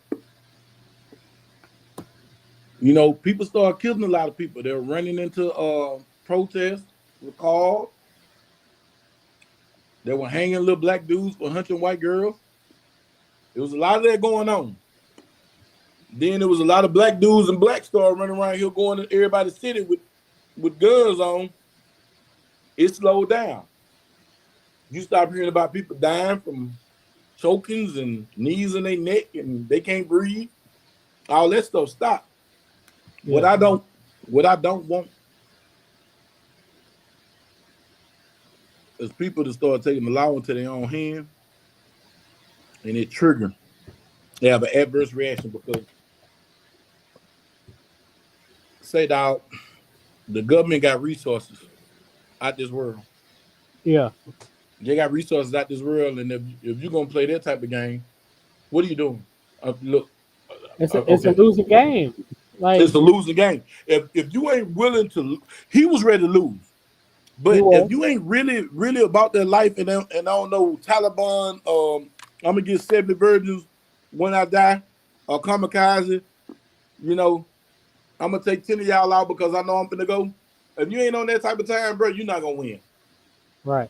S3: people started killing a lot of people. They were running into protests with cars. They were hanging little black dudes for hunting white girls. There was a lot of that going on. Then there was a lot of black dudes and black stars running around here going to everybody's city with guns on. It slowed down. You stop hearing about people dying from chokings and knees in their neck and they can't breathe. All that stuff stopped. What
S4: Yeah.
S3: I don't what I don't want is people to start taking the law into their own hand and it trigger. They have an adverse reaction because say dog, the government got resources out this world.
S4: Yeah.
S3: They got resources out this world, and if you're gonna play that type of game, what are you doing? Look,
S4: It's a
S3: okay,
S4: losing game. Like
S3: it's a losing game. If you ain't willing to, he was ready to lose.
S4: he
S3: But if
S4: was.
S3: you ain't really about that life, and I don't know Taliban, I'm gonna get 70 virgins when I die, or kamikaze, you know, I'm gonna take 10 of y'all out because I know I'm gonna go. If you ain't on that type of time, bro, you're not gonna win.
S4: Right.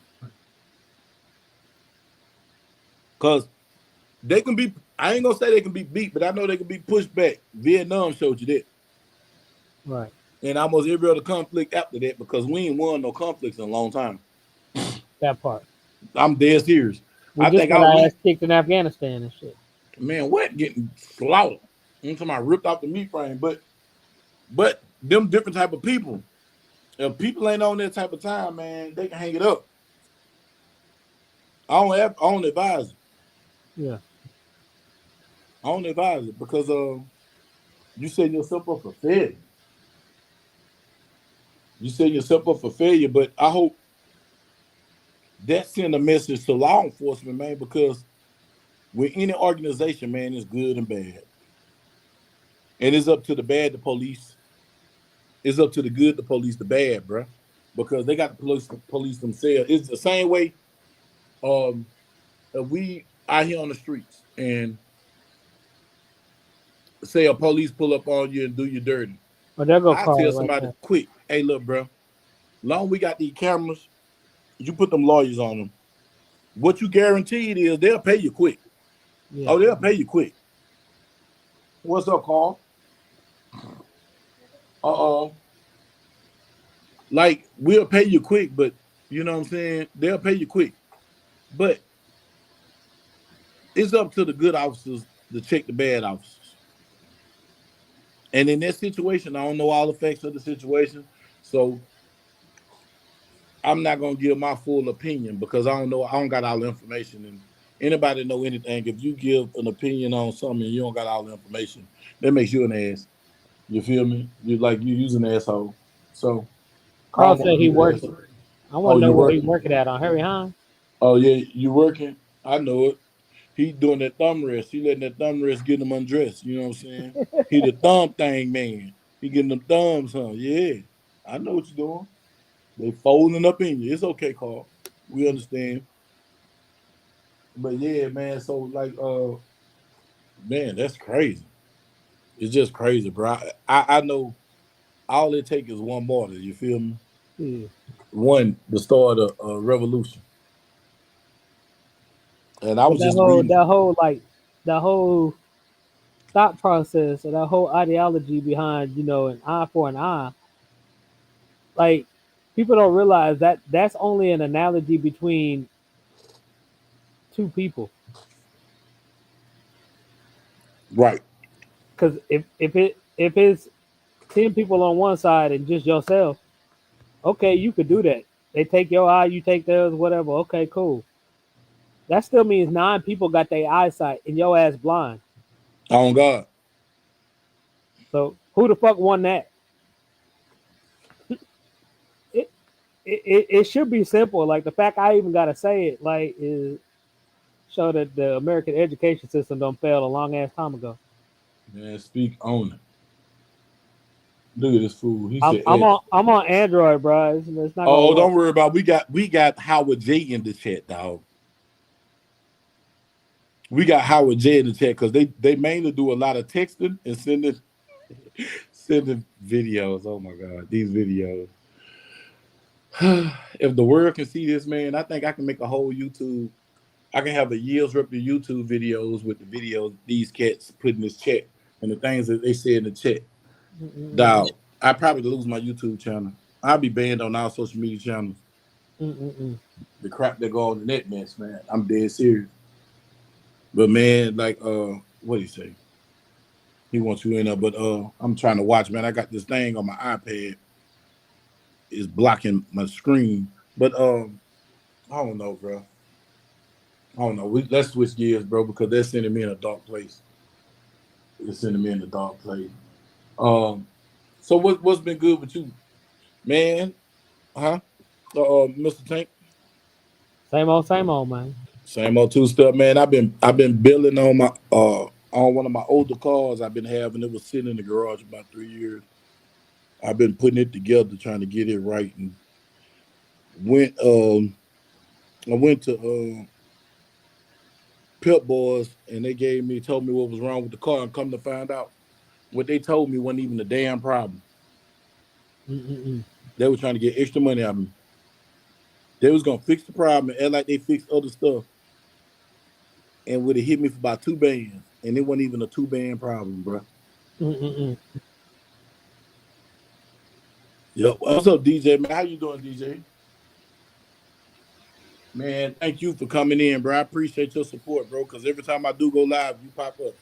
S3: Cause they can be. I ain't gonna say they can be beat, but I know they can be pushed back. Vietnam showed you that,
S4: Right.
S3: and almost every other conflict after that because we ain't won no conflicts in a long time.
S4: That part.
S3: I'm dead serious.
S4: We
S3: I
S4: just
S3: think
S4: got
S3: I
S4: our
S3: win.
S4: ass kicked in Afghanistan and shit.
S3: Man, what getting slaughtered? I'm talking about ripped off the meat frame, but them different type of people. If people ain't on that type of time, man, they can hang it up. I don't advise it.
S4: Yeah.
S3: I don't advise it because you setting yourself up for failure. You setting yourself up for failure. But I hope that send a message to law enforcement, man, because with any organization, man, it's good and bad. And it's up to the bad, the police. It's up to the good, the police, the bad, bruh. Because they got the police themselves. It's the same way um if we out here on the streets and say a police pull up on you and do you dirty.
S4: But they'll go
S3: I tell
S4: call it right
S3: somebody
S4: there.
S3: quick, hey look, bro, long we got these cameras, you put them lawyers on them. What you guaranteed is they'll pay you quick.
S4: Yeah.
S3: Oh, they'll pay you quick. What's up, Carl? Uh-oh. Like we'll pay you quick, but you know what I'm saying? They'll pay you quick. But it's up to the good officers to check the bad officers. And in that situation, I don't know all the facts of the situation. So I'm not gonna give my full opinion because I don't know, I don't got all the information. And anybody know anything, if you give an opinion on something and you don't got all the information, that makes you an ass. You feel me? You like you use an asshole. So I
S4: Carl
S3: don't want
S4: said
S3: to
S4: he
S3: be that.
S4: working. I
S3: Oh,
S4: want to know
S3: you
S4: where he
S3: working?
S4: working at on Harry Hahn.
S3: Oh yeah, you working? I know it. He doing that thumb rest. He letting that thumb rest get him undressed. You know what I'm saying? He the thumb thing man. He getting them thumbs, huh? Yeah. I know what you're doing. They folding up in you. It's okay, Carl. We understand. But yeah, man. So like, man, that's crazy. It's just crazy, bro. I know all it takes is one mortar. You feel me?
S4: Yeah.
S3: One to start a revolution. And I
S4: But
S3: was just reading.
S4: that whole thought process or that whole ideology behind, an eye for an eye, like people don't realize that that's only an analogy between two people.
S3: Right.
S4: Because if it's 10 people on one side and just yourself, okay, you could do that. They take your eye, you take theirs, whatever. Okay, cool. That still means 9 people got their eyesight and your ass blind.
S3: On God.
S4: So who the fuck won that? It it should be simple. Like the fact I even gotta say it, like, is show that the American education system don't fail a long ass time ago.
S3: Man, speak on it. Look at this fool. He
S4: I'm
S3: said
S4: I'm
S3: X.
S4: on I'm on Android, bro. It's not gonna
S3: Oh,
S4: work.
S3: don't worry about it. We got Howard J in the chat, dog. We got Howard J in the chat because they mainly do a lot of texting and sending videos. Oh my god, these videos. If the world can see this, man, I think I can make a whole YouTube. I can have a year's worth of YouTube videos with the videos these cats put in this chat and the things that they say in the chat.
S4: Mm-mm-mm.
S3: Dog, I probably lose my YouTube channel. I'll be banned on all social media channels.
S4: Mm-mm-mm.
S3: The crap that go on the net mess, man. I'm dead serious. But man, like what do you say? He wants you in there, but I'm trying to watch, man. I got this thing on my iPad is blocking my screen. But I don't know, bro. I don't know. Let's switch gears, bro, because they're sending me in a dark place. They're sending me in a dark place. Um, so what's been good with you, man? Huh? Mr. Tank.
S4: Same old, man.
S3: Same old two step, man. I've been building on my on one of my older cars I've been having. It was sitting in the garage about 3 years. I've been putting it together, trying to get it right, and went I went to Pep Boys, and they told me what was wrong with the car, and come to find out, what they told me wasn't even a damn problem.
S4: Mm-mm-mm.
S3: They were trying to get extra money out of me. They was gonna fix the problem and act like they fixed other stuff, and would have hit me for about 2 bands, and it wasn't even a 2 band problem, bro.
S4: Mm-mm-mm.
S3: Yep. What's up, DJ? Man, how you doing, DJ? Man, thank you for coming in, bro. I appreciate your support, bro. Because every time I do go live, you pop up.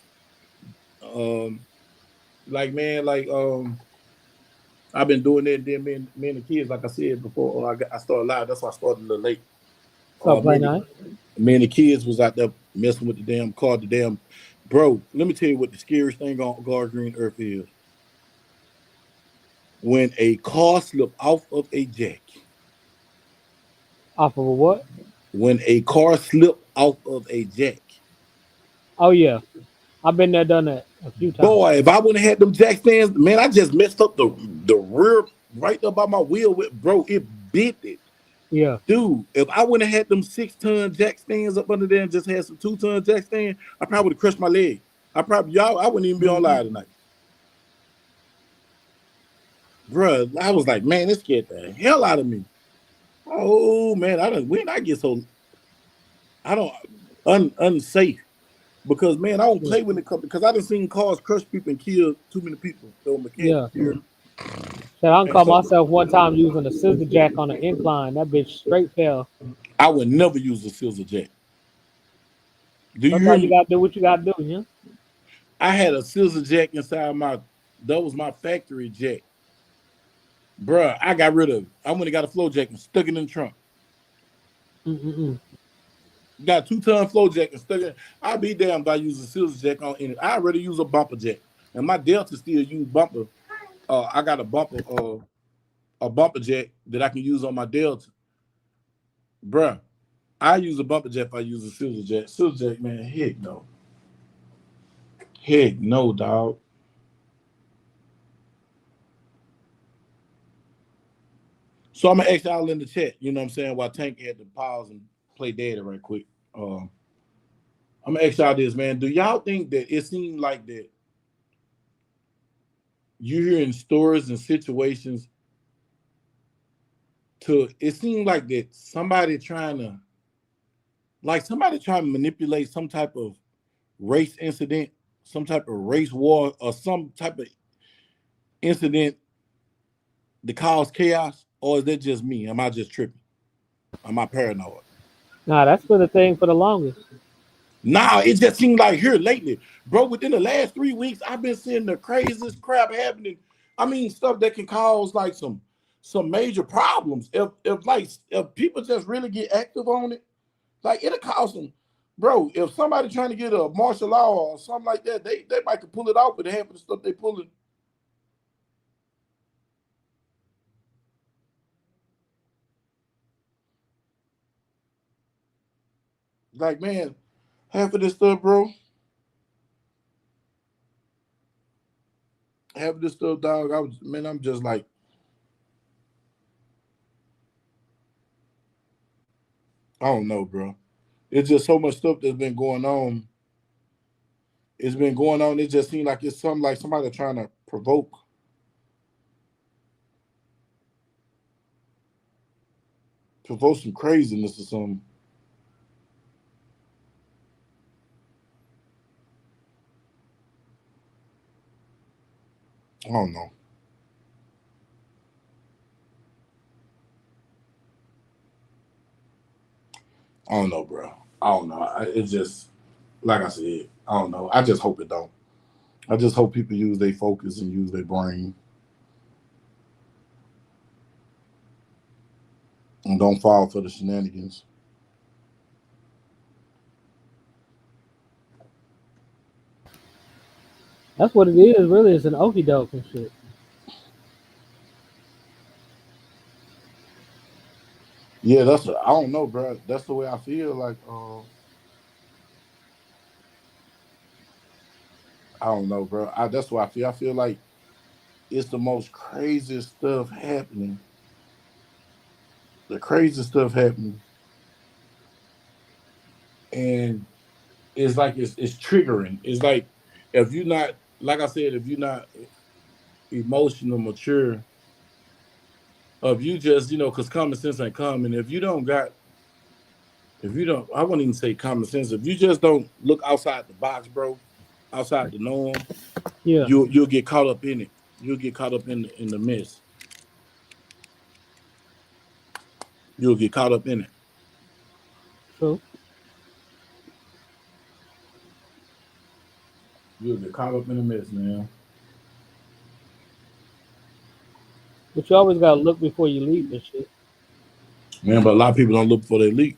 S3: Um, like man, like I've been doing that. And then me and the kids, like I said before, I started live. That's why I started a little late.
S4: So play
S3: Me,
S4: night.
S3: me and the kids was out there messing with the damn car, the damn Bro, let me tell you what the scariest thing on God's green earth is. When a car slip off of a jack.
S4: Off of a what?
S3: When a car slip off of a jack.
S4: Oh yeah, I've been there, done that a few times.
S3: Boy, if I wouldn't have had them jack stands, man, I just messed up the rear right up by my wheel with bro, it bit it.
S4: Yeah.
S3: Dude, if I wouldn't have had them 6-ton jack stands up under there and just had some 2-ton jack stand, I probably would have crushed my leg. I wouldn't even be on
S4: Mhm.
S3: live tonight. Bruh, I was like, man, this scared the hell out of me. Oh man, when I get so I don't unsafe because man, I don't
S4: Yeah.
S3: play when it comes because I done seen cars crush people and kill too many people. So mechanics,
S4: Yeah.
S3: you hear me?
S4: Shit, I
S3: And
S4: caught
S3: so
S4: myself one time using a scissor jack on an incline. That bitch straight fell.
S3: I would never use a scissor jack. Do you hear
S4: Sometimes you
S3: me?
S4: gotta do what you gotta do, you know?
S3: I had a scissor jack inside that was my factory jack. Bruh, I got rid of it. I went and got a flow jack and stuck it in the trunk.
S4: Mm-mm-mm.
S3: Got a 2-ton flow jack and stuck it. I'd be damned if I use a scissor jack on any. I already use a bumper jack. And my Delta still use bumper. I got a bumper jack that I can use on my Delta. Bruh, I use a bumper jack if I use a scissor jack. Scissor jack, man, heck no. Heck no, dog. So I'm gonna ask y'all in the chat, you know what I'm saying, while Tank had to pause and play data right quick. I'm gonna ask y'all this, man. Do y'all think that it seemed like that you hear in stories and situations it seemed like that somebody trying to manipulate some type of race incident, some type of race war, or some type of incident to cause chaos? Or is that just me? Am I just tripping? Am I paranoid?
S4: Nah, that's been the thing for the longest.
S3: Nah, it just seemed like here lately, bro. Within the last 3 weeks, I've been seeing the craziest crap happening. I mean, stuff that can cause like some major problems. If people just really get active on it, like it'll cause them, bro. If somebody trying to get a martial law or something like that, they might could pull it off with half of the stuff they pulling. Like man, half of this stuff, bro. Half of this stuff, dog. I'm just like, I don't know, bro. It's just so much stuff that's been going on. It's been going on. It just seems like it's something like somebody trying to provoke some craziness or something. I don't know. I don't know, bro. I don't know. It's just like I said. I don't know. I just hope it don't. I just hope people use their focus and use their brain and don't fall for the shenanigans.
S4: That's what it is, really. It's an okie doke and shit.
S3: Yeah, I don't know, bro. That's the way I feel. Like, I don't know, bro. That's what I feel. I feel like it's the most craziest stuff happening. The craziest stuff happening, and it's like it's triggering. It's like if you're not, like I said, if you're not emotional, mature, if you just, because common sense ain't common. If you don't, I wouldn't even say common sense. If you just don't look outside the box, bro, outside the norm,
S4: Yeah.
S3: you'll get caught up in it. You'll get caught up in the mess. You'll get caught up in it.
S4: True.
S3: You'll get caught up in the mess, man.
S4: But you always gotta look before you leap and shit.
S3: Man, but a lot of people don't look before they leak.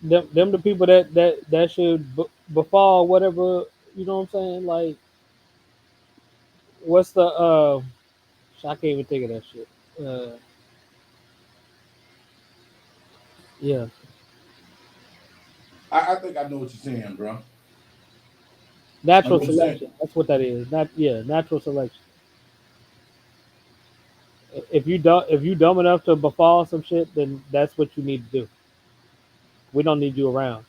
S4: them the people that should befall whatever, you know what I'm saying? Like, what's the I can't even think of that shit. Yeah,
S3: I think I know what you're saying, bro. I know
S4: natural
S3: what you're saying.
S4: selection. That's what that is. Natural selection. If you dumb enough to befall some shit, then that's what you need to do. We don't need you around.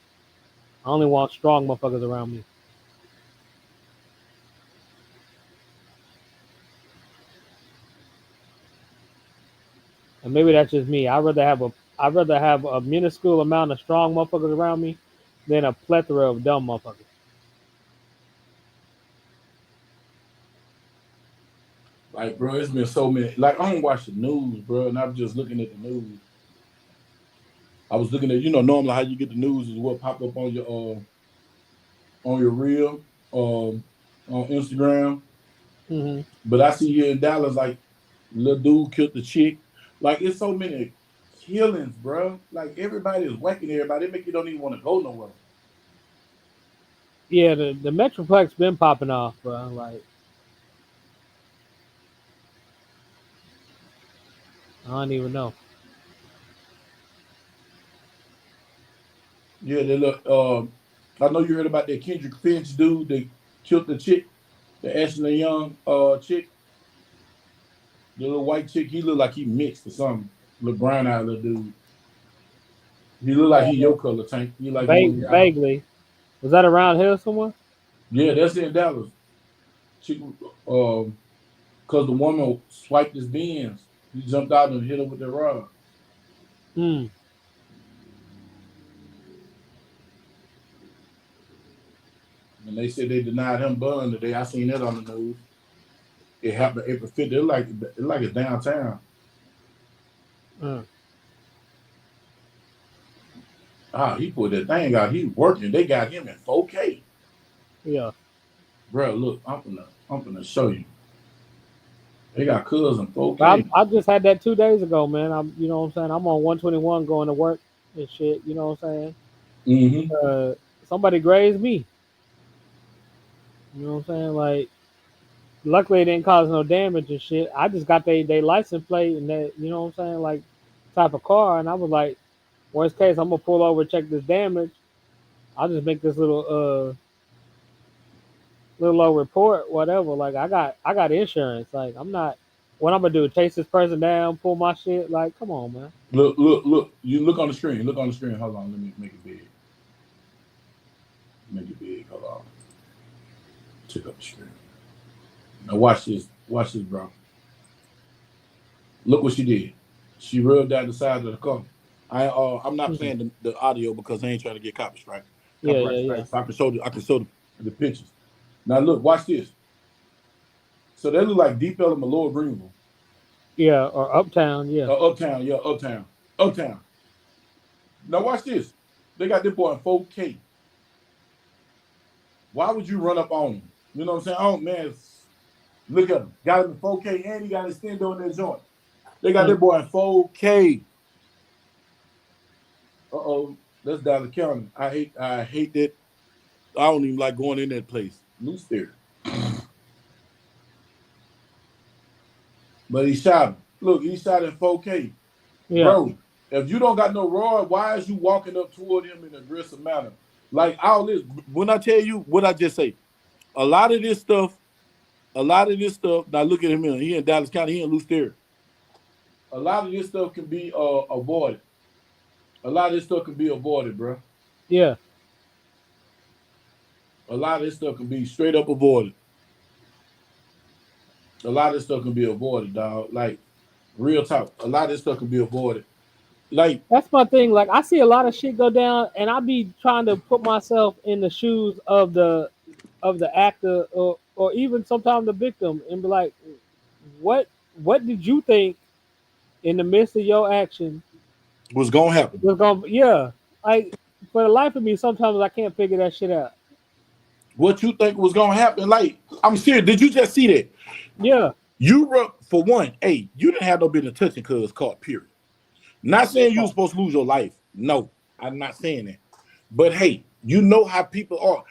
S4: I only want strong motherfuckers around me. And maybe that's just me. I'd rather have a minuscule amount of strong motherfuckers around me than a plethora of dumb motherfuckers.
S3: Like, bro, it's been so many. Like, I don't watch the news, bro, and I'm just looking at the news. I was looking at, normally how you get the news is what pop up on your reel, on Instagram.
S4: Hmm.
S3: But I see here in Dallas, like, little dude killed the chick. Like, it's so many killings, bro. Like, everybody is whacking everybody. It make you don't even want to go nowhere.
S4: Yeah, the Metroplex been popping off, bro. Like, I don't even know.
S3: Yeah, they look. I know you heard about that Kendrick Finch dude that killed the chick, the Ashley Young chick, the little white chick. He looked like he mixed or something. Little brown eyed little dude. He look like he
S4: Uh,
S3: your color, Tank. He like one of y'all.
S4: Vaguely, was that around here somewhere?
S3: Yeah, that's in Dallas. Chick, cause the woman swiped his Benz. He jumped out and hit her with the rod.
S4: Hmm.
S3: And they said they denied him bond today. I seen that on the news. It happened April 5th. It like it's downtown.
S4: Uh,
S3: He put that thing out. He working. They got him in 4K.
S4: yeah.
S3: Bro, look, I'm gonna show you. They got cuz in
S4: But
S3: 4K.
S4: I just had that 2 days ago, man. You know what I'm saying? I'm on 121 going to work and shit. You know what I'm saying?
S3: Mm-hmm.
S4: Uh, Somebody grazed me. You know what I'm saying? Like, luckily it didn't cause no damage and shit. I just got they license plate and that, you know what I'm saying? Like, type of car, and I was like, worst case, I'm gonna pull over, check this damage. I'll just make this little old report, whatever. Like, I got insurance. Like, I'm not. What I'm gonna do? Chase this person down, pull my shit? Like, come on, man.
S3: Look. You look on the screen. Look on the screen. Hold on. Let me make it big. Make it big. Hold on. Check up the screen. Now watch this. Watch this, bro. Look what she did. She rubbed down the side of the car. I'm not
S4: Mhm.
S3: playing the audio because I ain't trying to get copy strike.
S4: Yeah,
S3: Copyright
S4: yeah, yeah,
S3: strike. So I can show the pictures. Now look, watch this. So they look like Deep Ellum and Lower Greenville.
S4: yeah. Or Uptown, yeah,
S3: Uptown, yeah, uptown. Uptown. Now watch this. They got this boy in 4K. Why would you run up on him? You know what I'm saying? Oh man, look at him. Got him in 4K and he got his stendo in that joint. They got
S4: mm,
S3: that boy in 4K. Uh-oh. That's Dallas County. I hate that. I don't even like going in that place. Loose there. But he shot him. Look, he shot in 4K.
S4: yeah,
S3: Bro, if you don't got no rod, why is you walking up toward him in an aggressive manner? Like all this, when I tell you what I just say, a lot of this stuff, now look at him here. He in Dallas County, he in Loose there. A lot of this stuff can be avoided. A lot of this stuff can be avoided, bro.
S4: yeah.
S3: A lot of this stuff can be straight up avoided. A lot of this stuff can be avoided, dog. Like real talk. A lot of this stuff can be avoided. Like,
S4: That's my thing. Like, I see a lot of shit go down, and I be trying to put myself in the shoes of the actor, or even sometimes the victim, and be like, what what did you think in the midst of your action
S3: what's gonna happen?
S4: was gonna? Yeah, like, for the life of me, sometimes I can't figure that shit out.
S3: What you think was gonna happen? Like, I'm serious. Did you just see that?
S4: Yeah,
S3: You were for one, hey, you didn't have no business touching cuz caught, period. Not saying you were supposed to lose your life. No. I'm not saying that. But hey, you know how people are.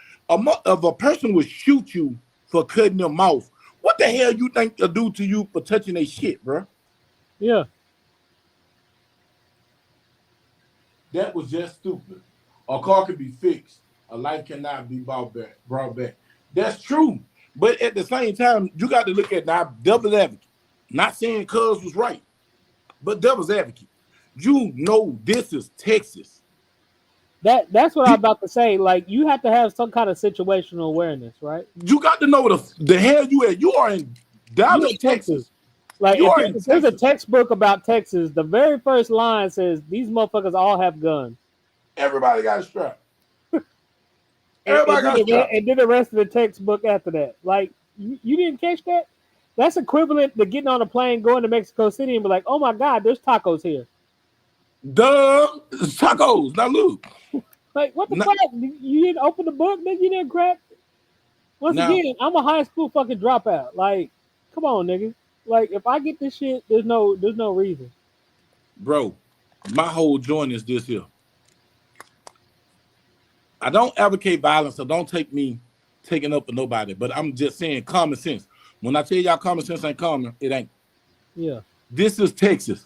S3: If a person would shoot you for cutting their mouth, what the hell you think they'll do to you for touching their shit, bro?
S4: Yeah.
S3: That was just stupid. A car can be fixed. A life cannot be brought back. Brought back. That's true. But at the same time, you got to look at now devil's advocate. Not saying Cuz was right, but devil's advocate. You know this is Texas.
S4: That's what I'm about to say. Like, you have to have some kind of situational awareness, right?
S3: You got to know the hell you at. You are in Dallas,
S4: in
S3: Texas.
S4: Texas. Like,
S3: You
S4: if,
S3: are
S4: it-
S3: in
S4: if there's a
S3: Texas.
S4: textbook about Texas, the very first line says these motherfuckers all have guns.
S3: Everybody got a strap.
S4: And,
S3: Everybody got a strap.
S4: and then the rest of the textbook after that. Like, you didn't catch that? That's equivalent to getting on a plane, going to Mexico City, and be like, "Oh my God, there's tacos here."
S3: Duh, tacos. Now look.
S4: Like, what the
S3: Now,
S4: fuck? You didn't open the book, nigga. You didn't crack. Once
S3: now,
S4: again, I'm a high school fucking dropout. Like, come on, nigga. Like, if I get this shit, there's no reason.
S3: bro, my whole joint is this here. I don't advocate violence, so don't take me taking up for nobody. But I'm just saying common sense. When I tell y'all common sense ain't common, it ain't.
S4: Yeah.
S3: This is Texas.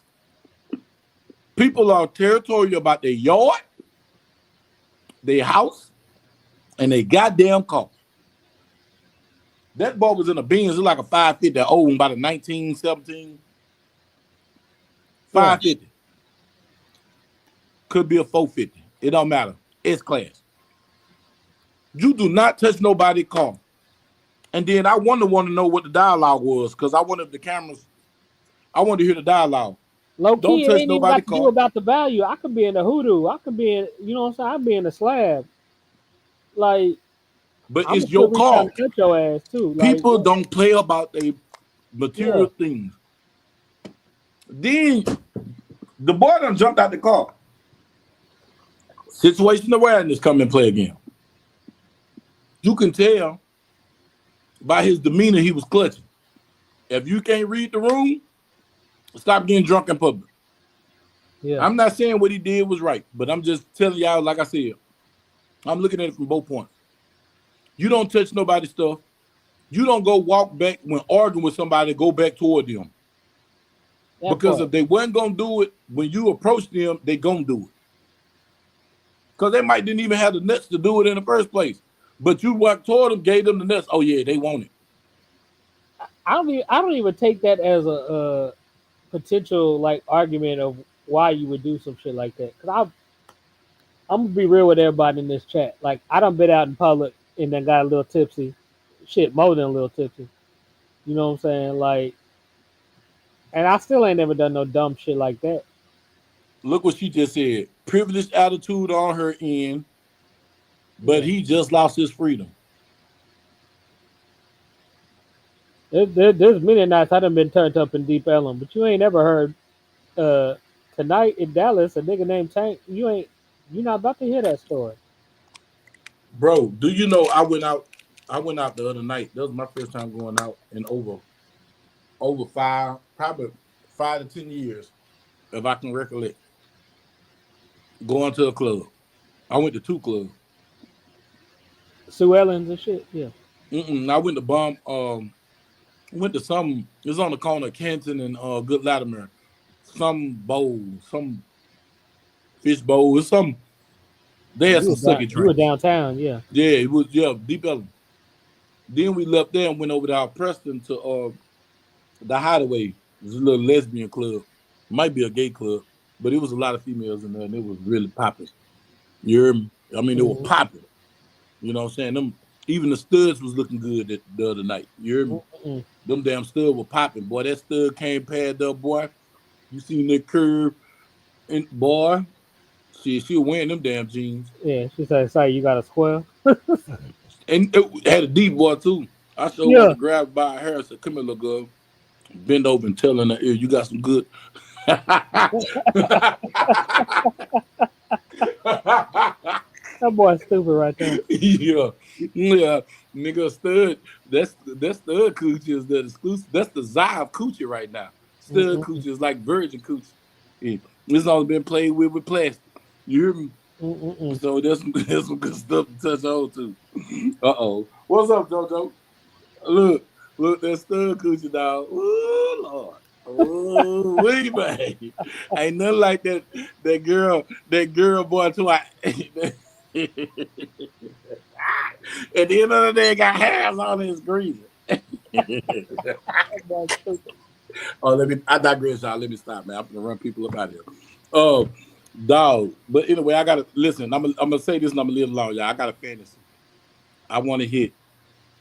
S3: People are territorial about their yard, their house, and their goddamn car. That boy was in a Benz. It's like a 550 owned by the 1917. 550. Could be a 450. It don't matter. It's class. You do not touch nobody's car. And then I want to know what the dialogue was, because I wanted the cameras. I wanted to hear the dialogue.
S4: Low
S3: Don't
S4: key, it
S3: touch
S4: ain't even
S3: nobody's
S4: got to do
S3: car.
S4: about the value. I could be in the hoodoo. I could be in, you know what I'm saying? I'd be in the slab. Like,
S3: But
S4: I'm
S3: it's
S4: still
S3: your
S4: be trying
S3: car.
S4: to cut your ass too. Like,
S3: People don't play about their material
S4: yeah.
S3: things. Then the boy done jumped out the car. Situation awareness come and play again. You can tell by his demeanor he was clutching. If you can't read the room, stop getting drunk in public.
S4: Yeah.
S3: I'm not saying what he did was right, but I'm just telling y'all, like I said, I'm looking at it from both points. You don't touch nobody's stuff. You don't go walk back when arguing with somebody, go back toward them.
S4: That
S3: Because
S4: part.
S3: if they weren't going to do it, when you approach them, they going to do it. Because they might didn't even have the nuts to do it in the first place. But you walked toward them, gave them the nuts. Oh, yeah, they want it.
S4: I don't even take that as a potential like argument of why you would do some shit like that. Cause I'm gonna be real with everybody in this chat. Like, I done been out in public and then got a little tipsy. Shit, more than a little tipsy. You know what I'm saying? Like, and I still ain't never done no dumb shit like that.
S3: Look what she just said. Privileged attitude on her end, but
S4: Yeah.
S3: he just lost his freedom.
S4: There's many nights I done been turned up in Deep Ellum, but you ain't ever heard tonight in Dallas a nigga named Tank. You're not about to hear that story.
S3: Bro, do you know I went out the other night. That was my first time going out in over probably 5 to 10 years, if I can recollect. Going to a club. I went to 2 clubs.
S4: Sue Ellens and shit. Yeah.
S3: I went to went to some, it was on the corner of Canton and Good Latimer. Some bowl, some fish bowl, or some, they had some sucky
S4: You were
S3: drinks.
S4: downtown, yeah.
S3: Yeah, it was, yeah, Deep Ellum. Then we left there and went over to our Preston to the Hideaway. It was a little lesbian club. Might be a gay club, but it was a lot of females in there and it was really popping. You hear me? I mean, it was
S4: Mhm.
S3: popping. You know what I'm saying? Them, even the studs was looking good the other night. You hear me?
S4: Mm-mm.
S3: Them damn studs were popping. Boy, that stud came pad up, boy. You seen that curve, and boy, she was wearing them damn jeans.
S4: Yeah, she said, "Sorry, you got a square."
S3: And it had a deep boy, too. I sure wanted
S4: Yeah.
S3: to grab her by her hair and said, come here, little girl. Bend over and tell her in her ear, you got some good.
S4: That boy's stupid right there.
S3: yeah, nigga, stud. That's stud coochie is the exclusive. That's the Zive coochie right now. Stud
S4: Mm-mm.
S3: coochie is like virgin coochie. Yeah. It's only been played with plastic. You hear me?
S4: Mm-mm-mm.
S3: So there's some good stuff to touch on too. What's up, JoJo? Look, look, that stud coochie dog. Ooh, Lord. Oh, wait, man. Ain't nothing like that. That girl boy too. At the end of the day, got hairs on his greasy.
S4: That's stupid.
S3: Oh, I digress, y'all. Let me stop, man. I'm gonna run people up out of here. Oh, dog. But anyway, I gotta listen. I'm gonna say this and I'm gonna live along, y'all. I got a fantasy. I wanna hit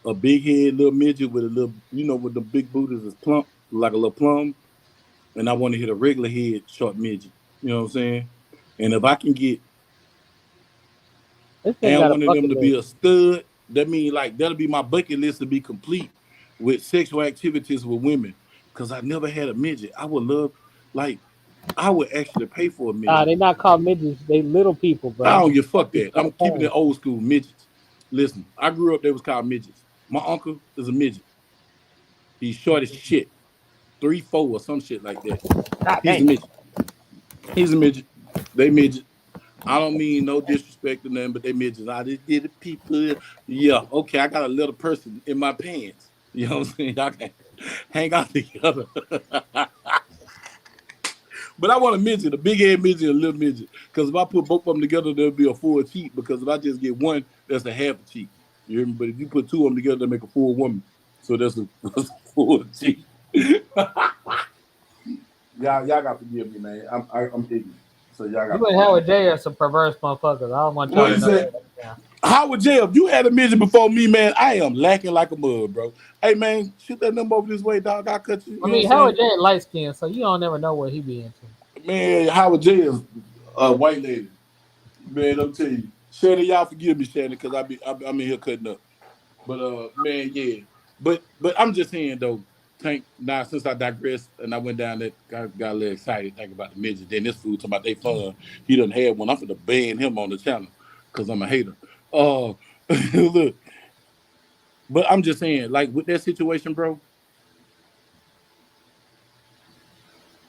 S3: a big head little midget with a little, with the big booties is plump, like a little plum. And I want to hit a regular head short midget. You know what I'm saying? And if I can get
S4: This thing
S3: and
S4: got a
S3: one of them
S4: bucket
S3: to be
S4: list.
S3: a stud, that means like that'll be my bucket list to be complete with sexual activities with women. Cause I never had a midget. I would love, like, I would actually pay for a
S4: Nah,
S3: midget.
S4: they not called midgets. They little people,
S3: I
S4: bro.
S3: don't give
S4: Some
S3: fuck
S4: people
S3: that.
S4: got
S3: I'm
S4: a
S3: keeping it
S4: phone.
S3: old school midgets. Listen, I grew up. They was called midgets. My uncle is a midget. He's short as shit, 3'4" or some shit like that.
S4: God
S3: He's a
S4: dang.
S3: midget. He's a midget. They midget. I don't mean no disrespect to them, but they midgets. I just did it, people. Yeah, okay. I got a little person in my pants. You know what I'm saying? Y'all can hang out together. But I want a midget, a big head midget, a little midget. Because if I put both of them together, there'll be a full cheek. Because if I just get one, that's a half a cheek. You hear me? But if you put two of them together, they make a full woman. So that's that's a full cheek. Y'all got to forgive me, man. I'm ignorant. So y'all got
S4: You
S3: to
S4: and
S3: forgive me.
S4: Howard J are some perverse motherfuckers. I don't want y'all
S3: What
S4: to
S3: is
S4: know
S3: it?
S4: that. Yeah.
S3: Howard J, if you had a midget before me, man, I am lacking like a mud, bro. Hey, man, shoot that number over this way, dog. I'll cut you. You
S4: I
S3: know what I'm
S4: mean, Howard
S3: saying?
S4: J light skinned, so you don't never know what he be into.
S3: Man, Howard J is a white lady. Man, I'm telling you. Shannon, y'all forgive me, Shannon, because I'm in here cutting up. But man, yeah. But I'm just saying though, Tank. Now since I digressed and I went down that, got a little excited thinking about the midget. Then this fool talking about they fun. He done had one. I'm finna ban him on the channel because I'm a hater. Look, but I'm just saying, like with that situation, bro,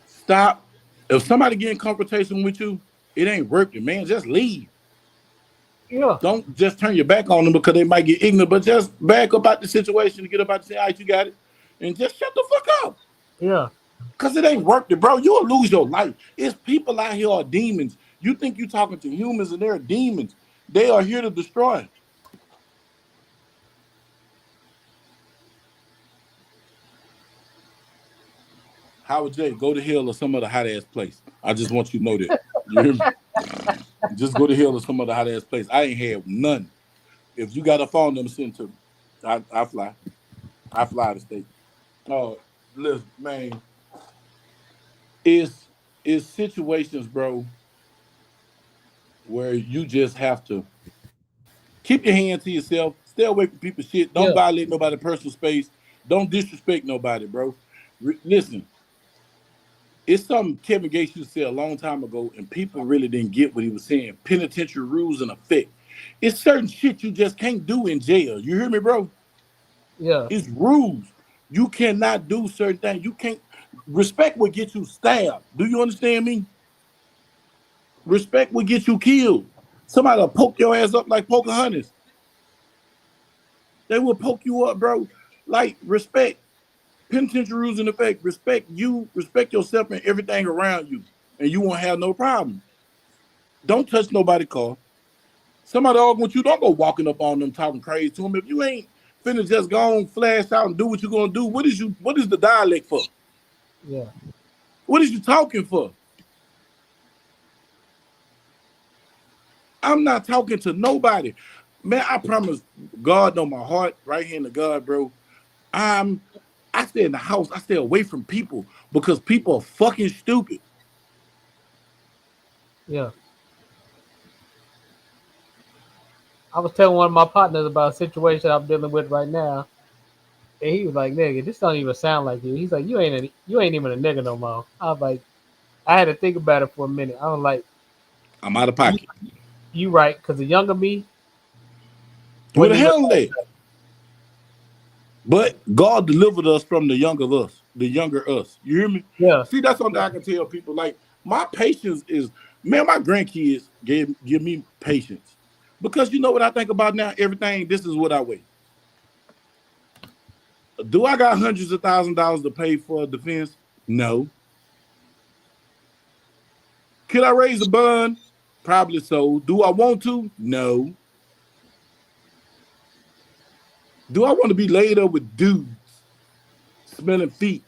S3: stop. If somebody get in confrontation with you, it ain't working, man. Just leave.
S4: Yeah,
S3: Don't just turn your back on them because they might get ignorant, but just back up out the situation and get up out and say, all right, you got it. And just shut the fuck up.
S4: yeah,
S3: Cause it ain't worth it, bro. You'll lose your life. It's people out here are demons. You think you talking to humans and they're demons. They are here to destroy. Howard J, go to hell or some other hot ass place. I just want you to know that. You hear me? Just go to hell or some other hot ass place. I ain't had none. If you got a phone number, send it to me. I fly. I fly the state. Oh, listen, man. It's it's situations, bro, where you just have to keep your hand to yourself. Stay away from people's shit. Don't
S4: yeah,
S3: violate nobody's personal space. Don't disrespect nobody, bro. Listen, it's something Kevin Gates used to say a long time ago, and people really didn't get what he was saying. Penitentiary rules in effect. It's certain shit you just can't do in jail. You hear me, bro?
S4: yeah,
S3: It's rules. You cannot do certain things. You can't respect will get you stabbed. Do you understand me? Respect will get you killed. Somebody will poke your ass up like Pocahontas. They will poke you up, bro. Like respect. Penitentiary rules in effect. Respect you, respect yourself and everything around you, and you won't have no problem. Don't touch nobody's car. Somebody arguing with you, don't go walking up on them talking crazy to them. If you ain't finna just go on, flash out and do what you're gonna do, what is the dialect for?
S4: yeah.
S3: What is you talking for? I'm not talking to nobody. Man, I promise God know my heart, right hand to God, bro. I'm I stay in the house. I stay away from people because people are fucking stupid.
S4: Yeah. I was telling one of my partners about a situation I'm dealing with right now, and he was like, "Nigga, this don't even sound like you." He's like, you ain't even a nigga no more." I was like, I had to think about it for a minute. I was like,
S3: I'm out of
S4: "You,
S3: pocket.
S4: you right?" Because the younger me
S3: Where
S4: wasn't
S3: the
S4: even
S3: hell
S4: like
S3: they? But God delivered us from the younger us, the younger us. You hear me?
S4: that.
S3: See, that's something I can tell people. Like my patience is. Man, my grandkids give me patience. Because you know what I think about now? Everything, this is what I weigh. Do I got hundreds of $1,000s to pay for defense? No. Could I raise the bond? Probably so. Do I want to? No. Do I want to be laid up with dudes smelling feet?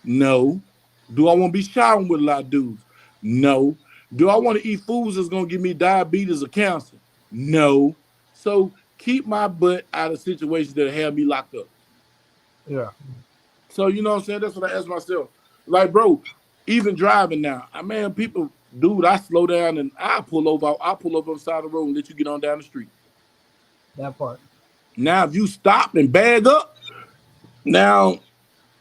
S3: No. Do I want to be showering with a lot of dudes? No. Do I want to eat foods that's going to give me diabetes or cancer? No. So keep my butt out of situations that have me locked up.
S4: Yeah.
S3: So you know what I'm saying? That's what I ask myself. Like, bro, even driving now, man, people, dude, I slow down and I pull over. I pull over on the side of the road and let you get on down the street.
S4: That part.
S3: Now, if you stop and bag up, now,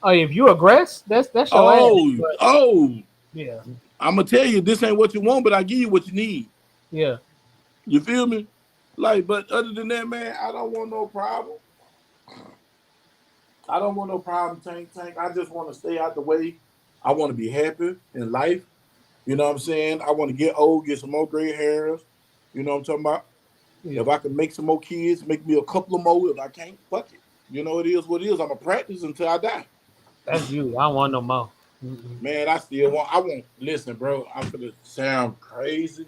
S4: Oh, if you aggress, that's your ass. But
S3: oh,
S4: yeah,
S3: I'm gonna tell you this ain't what you want, but I give you what you need.
S4: yeah,
S3: You feel me? Like, but other than that, man, I don't want no problem. I don't want no problem, Tank. I just want to stay out the way. I want to be happy in life. You know what I'm saying? I want to get old, get some more gray hairs. You know what I'm talking about?
S4: yeah.
S3: If I can make some more kids, make me a couple of more. If I can't, fuck it. You know, it is what it is. I'm going to practice until I die.
S4: That's you. I don't want no more. Mm-mm.
S3: Man, I want, listen, bro, I'm going to sound crazy.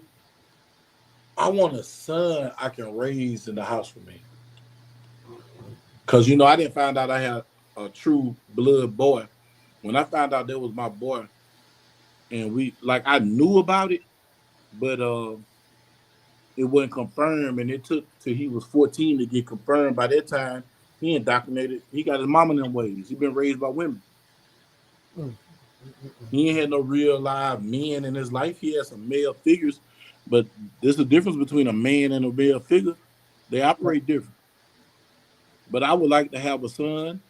S3: I want a son I can raise in the house for me. Because, you know, I didn't find out I had a true blood boy. When I found out that was my boy, and I knew about it, but it wasn't confirmed, and it took till he was 14 to get confirmed. By that time, he ain't documented. He got his mama in them ways. He been raised by women.
S4: Mm.
S3: He ain't had no real live men in his life. He had some male figures, but there's a difference between a man and a male figure. They operate different. But I would like to have a son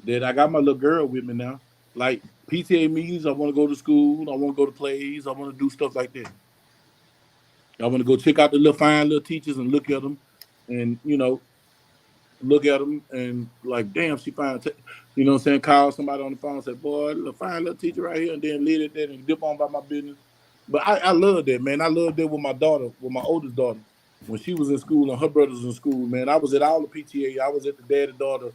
S3: that I got my little girl with me now. Like PTA meetings, I want to go to school. I want to go to plays. I want to do stuff like that. I want to go check out the little fine little teachers and look at them, and look at them and like, damn, she fine. You know what I'm saying? Call somebody on the phone and say, boy, little fine little teacher right here, and then lead it there and dip on about my business. But I love that, man. I love that with my daughter, with my oldest daughter. When she was in school and her brothers in school, man, I was at all the PTA. I was at the daddy daughter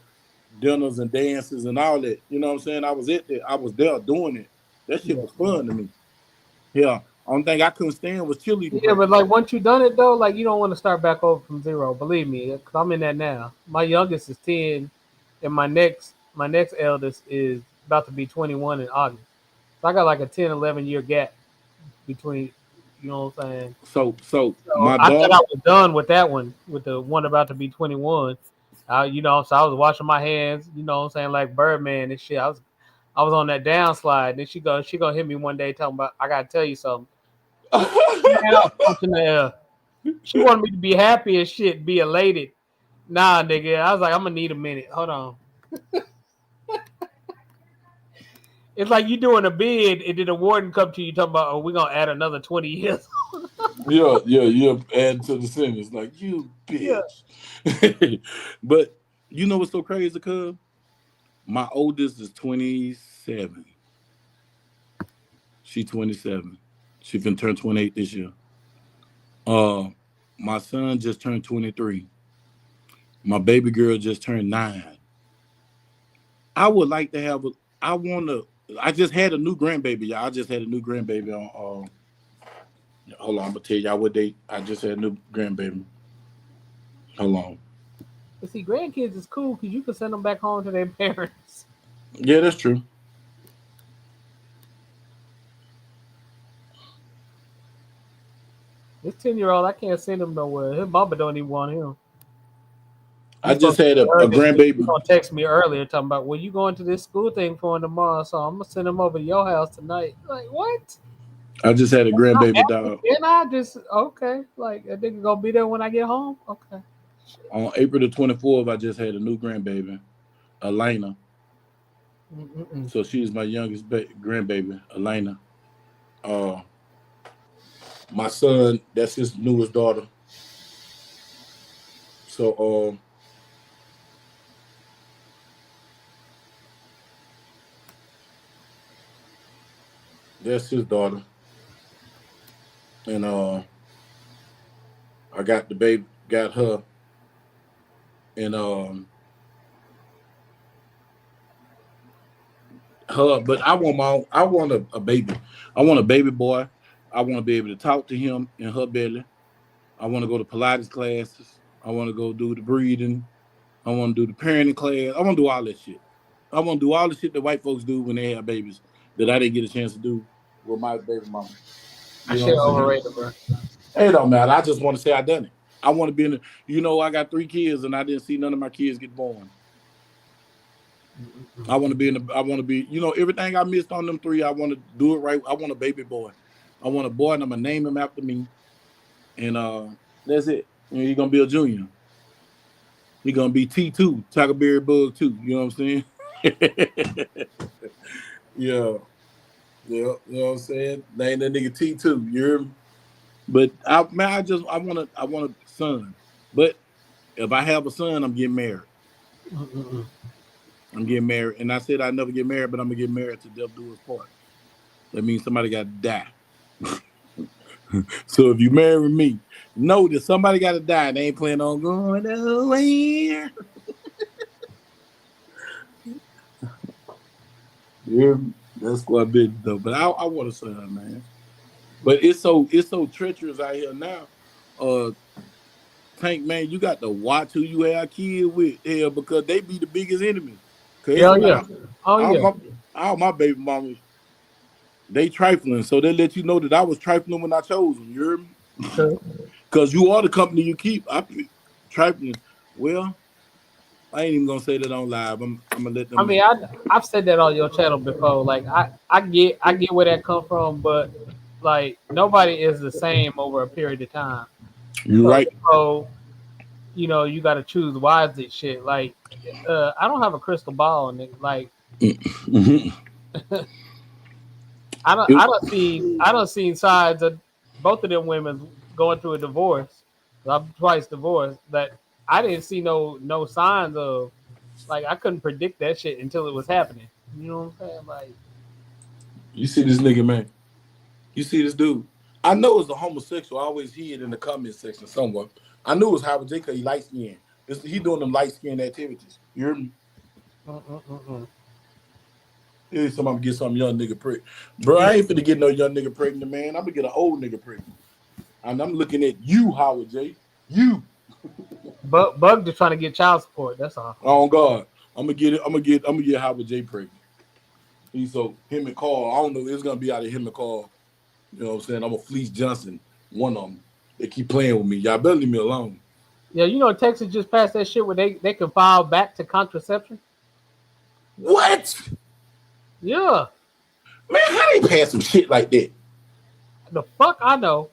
S3: dinners and dances and all that. You know what I'm saying? I was at that. I was there doing it. That shit
S4: Yeah.
S3: was fun to me. Yeah. Only thing I couldn't stand was cheerleading
S4: Yeah, but
S3: practice.
S4: like once you done it though, like you don't want to start back over from zero. Believe me, because I'm in that now. My youngest is 10, and my next eldest is about to be 21 in August. So I got like a 10, 11 year gap between. You know what I'm saying?
S3: So
S4: So
S3: my
S4: I thought
S3: daughter.
S4: I was done with that one, with the one about to be 21. So I was washing my hands. You know what I'm saying, like Birdman and shit. I was on that downslide. Then she gonna hit me one day talking about, I gotta tell you something. Man, I was punching the air. She wanted me to be happy and shit, be elated. Nah, nigga. I was like, I'm gonna need a minute. Hold on. It's like you doing a bid, and then the warden come to you talking about, oh, we're gonna add another 20 years.
S3: Yeah. Add to the sentence like you
S4: Yeah.
S3: bitch. But you know what's so crazy, cuz? My oldest is 27. She 27. She finna turn 28 this year. Uh, my son just turned 23. My baby girl just turned 9. I would like to have a. I want to. I just had a new grandbaby, y'all. I just had a new grandbaby on. Hold on, I'm gonna tell y'all what date. I just had a new grandbaby. Hold on.
S4: But see, grandkids is cool because you can send them back home to their parents.
S3: Yeah, that's true.
S4: This 10-year-old, I can't send him nowhere. His mama don't even want him.
S3: I
S4: He's supposed
S3: just
S4: to
S3: had
S4: be
S3: a
S4: her this week. He's
S3: grandbaby.
S4: gonna text me earlier talking about, well, you going to this school thing for him tomorrow, so I'm gonna send him over to your house tonight. Like, what?
S3: I just had a
S4: I
S3: grandbaby
S4: have to,
S3: dog.
S4: and I just okay. Like, I think gonna be there when I get home. Okay.
S3: On April the 24th, I just had a new grandbaby, Elena.
S4: Mm-mm-mm.
S3: So she's my youngest grandbaby, Elena. Uh, my son, that's his newest daughter. So that's his daughter. and I got the baby, got her, and her. But I want a baby. I want a baby boy. I want to be able to talk to him in her belly. I want to go to Pilates classes. I want to go do the breathing. I want to do the parenting class. I want to do all that shit. I want to do all the shit that white folks do when they have babies that I didn't get a chance to do with my baby mama.
S4: That
S3: You know
S4: shit
S3: what I'm saying?
S4: overrated, bro.
S3: It don't matter. I just want to say I done it. I want to be in the, I got 3 kids and I didn't see none of my kids get born. I want to be in the, I want to be, everything I missed on them 3, I want to do it right. I want a baby boy. I want a boy and I'm going to name him after me. And that's it. He's going to be a junior. He's going to be T2, Tackleberry Bug 2. You know what I'm saying? Yeah. Yeah. You know what I'm saying? Name that nigga T2. You hear me? But I want a son. But if I have a son, I'm getting married. I'm getting married. And I said I'd never get married, but I'm going to get married to death do us part. That means somebody got to die. So if you marry me, know that somebody got to die. They ain't planning on going nowhere. Yeah, that's quite a bit though. But I want a son, man. But it's so treacherous out here now. Tank, man, you got to watch who you have kids with here because they be the biggest enemies. Cause it
S4: Hell
S3: seem like
S4: yeah. Oh
S3: all
S4: yeah.
S3: my all my baby mamas, they trifling. So they let you know that I was trifling when I chose them. You hear me?
S4: True.
S3: Because you are the company you keep. Trifling. Well, I ain't even gonna say that on live. I'm gonna let
S4: I
S3: them
S4: mean,
S3: know.
S4: I've said that on your channel before. Like I get where that come from, but like nobody is the same over a period of time.
S3: You're right.
S4: So you got to choose wisely. Shit. Like I don't have a crystal ball, and like
S3: Mm-hmm.
S4: I don't seen sides of both of them women going through a divorce. I'm twice divorced. That I didn't see no signs of. Like I couldn't predict that shit until it was happening. You know what I'm saying? Like
S3: You see this nigga, man. You see this dude. I know it's a homosexual. I always hear it in the comment section somewhere. I knew it was Howard J. Cause he light skinned. He doing them light skinned activities. You hear me?
S4: mm-mm-mm-mm.
S3: Here's somebody get some young nigga pregnant. Bro,
S4: Yeah.
S3: I ain't finna get no young nigga pregnant, man. I'm gonna get an old nigga pregnant. And I'm looking at you, Howard J. You.
S4: But Bug just trying to get child support. That's all.
S3: Oh God. I'm gonna get Howard J pregnant. He's so him and Carl. I don't know. It's gonna be out of him and Carl. You know what I'm saying? I'm a Fleece Johnson, one of them. They keep playing with me. Y'all better leave me alone.
S4: Yeah, Texas just passed that shit where they can file back to contraception.
S3: What?
S4: Yeah.
S3: Man, how they pass some shit like that?
S4: The fuck I know.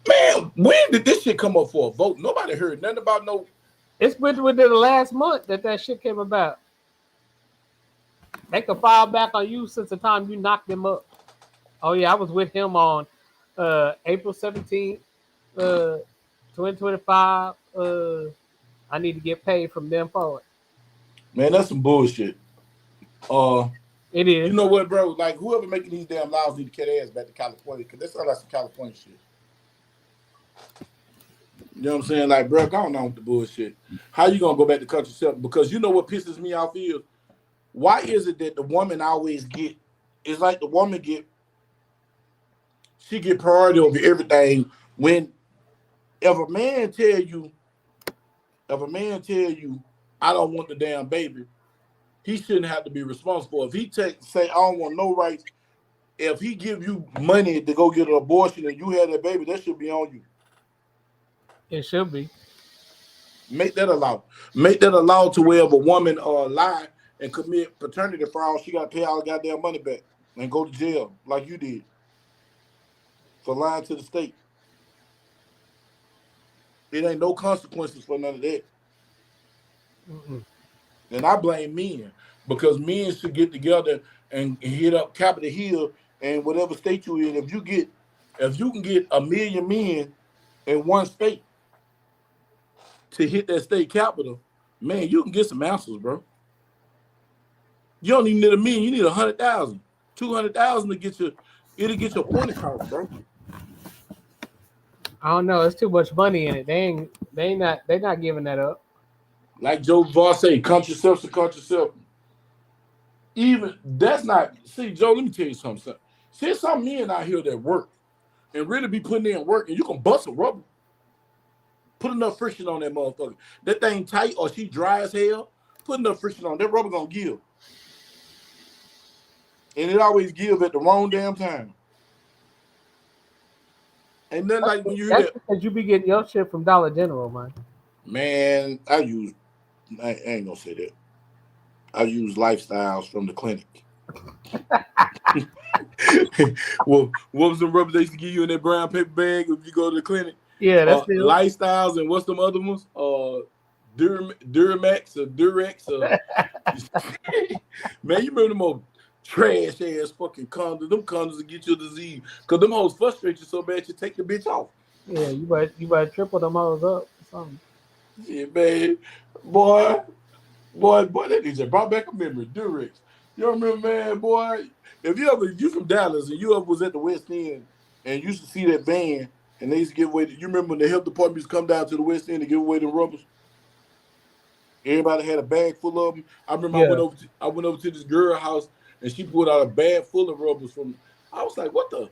S3: Man, when did this shit come up for a vote? Nobody heard nothing about no.
S4: It's been within the last month that shit came about. They can file back on you since the time you knocked them up. Oh yeah, I was with him on April 17th, 2025. I need to get paid from them forward.
S3: Man, that's some bullshit.
S4: It is.
S3: You know what, bro? Like whoever making these damn laws need to get their ass back to California because that sounds like some California shit. You know what I'm saying? Like, bro, go on with the bullshit. How you gonna go back to contraception? Because you know what pisses me off is why is it that the woman always get? It's like the woman she get priority over everything. When if a man tell you, I don't want the damn baby, he shouldn't have to be responsible. If he say I don't want no rights, if he give you money to go get an abortion and you have that baby, that should be on you.
S4: It should be.
S3: Make that a law. Make that a law to where if a woman lie and commit paternity fraud, she got to pay all the goddamn money back and go to jail like you did for lying to the state. It ain't no consequences for none of that.
S4: Mm-mm.
S3: And I blame men because men should get together and hit up Capitol Hill and whatever state you in. If you can get 1 million men in one state to hit that state capital, man, you can get some answers, bro. You don't even need 1 million. You need 100,000, 200,000 to get your. It'll get your point across, bro.
S4: I don't know. It's too much money in it. They not giving that up.
S3: Like Joe Voss say, country yourself to country yourself. Even that's not. See, Joe, let me tell you something. Son. See, some men out here that work and really be putting in work, and you can bust a rubber. Put enough friction on that motherfucker. That thing tight or she dry as hell. Put enough friction on that rubber gonna give, and it always give at the wrong damn time. Ain't nothing like when you hear
S4: That's
S3: that.
S4: because you be getting your shit from Dollar General, man.
S3: Man, I ain't gonna say that. I use lifestyles from the clinic. Well, what was the rubber they used to give you in that brown paper bag if you go to the clinic?
S4: Yeah, that's still.
S3: Lifestyles and what's them other ones? Duramax or Durex or man, you remember them old trash ass fucking condoms? Them condoms will get you a disease because them hoes frustrate you so bad you take the bitch off.
S4: Yeah, you better triple them hoes up or something.
S3: Yeah, man, boy, boy, that DJ brought back a memory. Durex, you remember, man, boy? If you from Dallas and you ever was at the West End and you used to see that van and they used to give away. You remember when the health department used to come down to the West End to give away the rubbers? Everybody had a bag full of them. I remember
S4: Yeah,
S3: I went over to this girl house and she pulled out a bag full of rubbers from. I was like, what the?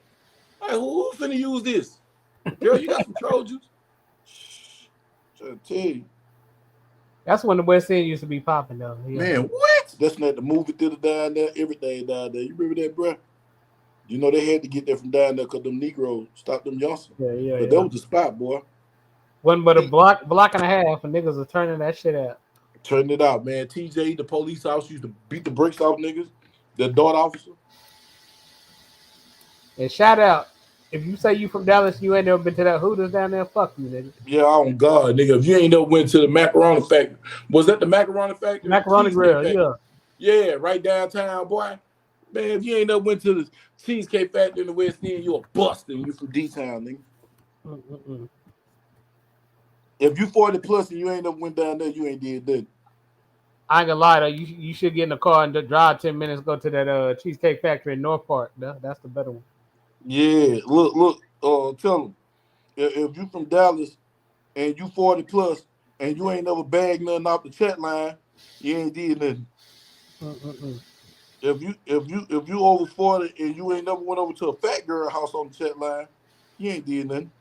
S3: Like, who finna use this? Girl, you got some Trojans? Shh, trying to tell you.
S4: that's when the West End used to be popping though. Yeah,
S3: Man, what? That's not the movie theater down there, everything down there. You remember that, bro? You know they had to get that from down there because them Negroes stopped them youngsters.
S4: yeah, yeah,
S3: But that
S4: yeah.
S3: was the spot, boy.
S4: Wasn't but a block and a half, and niggas are turning that shit out.
S3: Turn it out, man. TJ, the police officer, used to beat the brakes off niggas. The dart officer.
S4: And shout out, if you say you from Dallas, you ain't never been to that Hooters down there. Fuck you, nigga.
S3: Yeah, on God, nigga. If you ain't never went to the macaroni factory, was that the macaroni factory or the
S4: Macaroni
S3: cheesecake
S4: Grill,
S3: factory?
S4: yeah.
S3: Yeah, right downtown, boy. Man, if you ain't never went to the cheesecake factory in the West End, you a busting. You from D Town, nigga.
S4: Mm-mm-mm.
S3: If you 40 plus and you ain't never went down there, you ain't did that.
S4: I ain't gonna lie though, you should get in the car and drive 10 minutes, go to that Cheesecake Factory in North Park. That's the better one.
S3: Yeah, look. Tell them if you from Dallas and you 40 plus and you ain't never bagged nothing off the chat line, you ain't did nothing.
S4: Mm-mm-mm.
S3: If you over 40 and you ain't never went over to a fat girl house on the chat line, you ain't did nothing.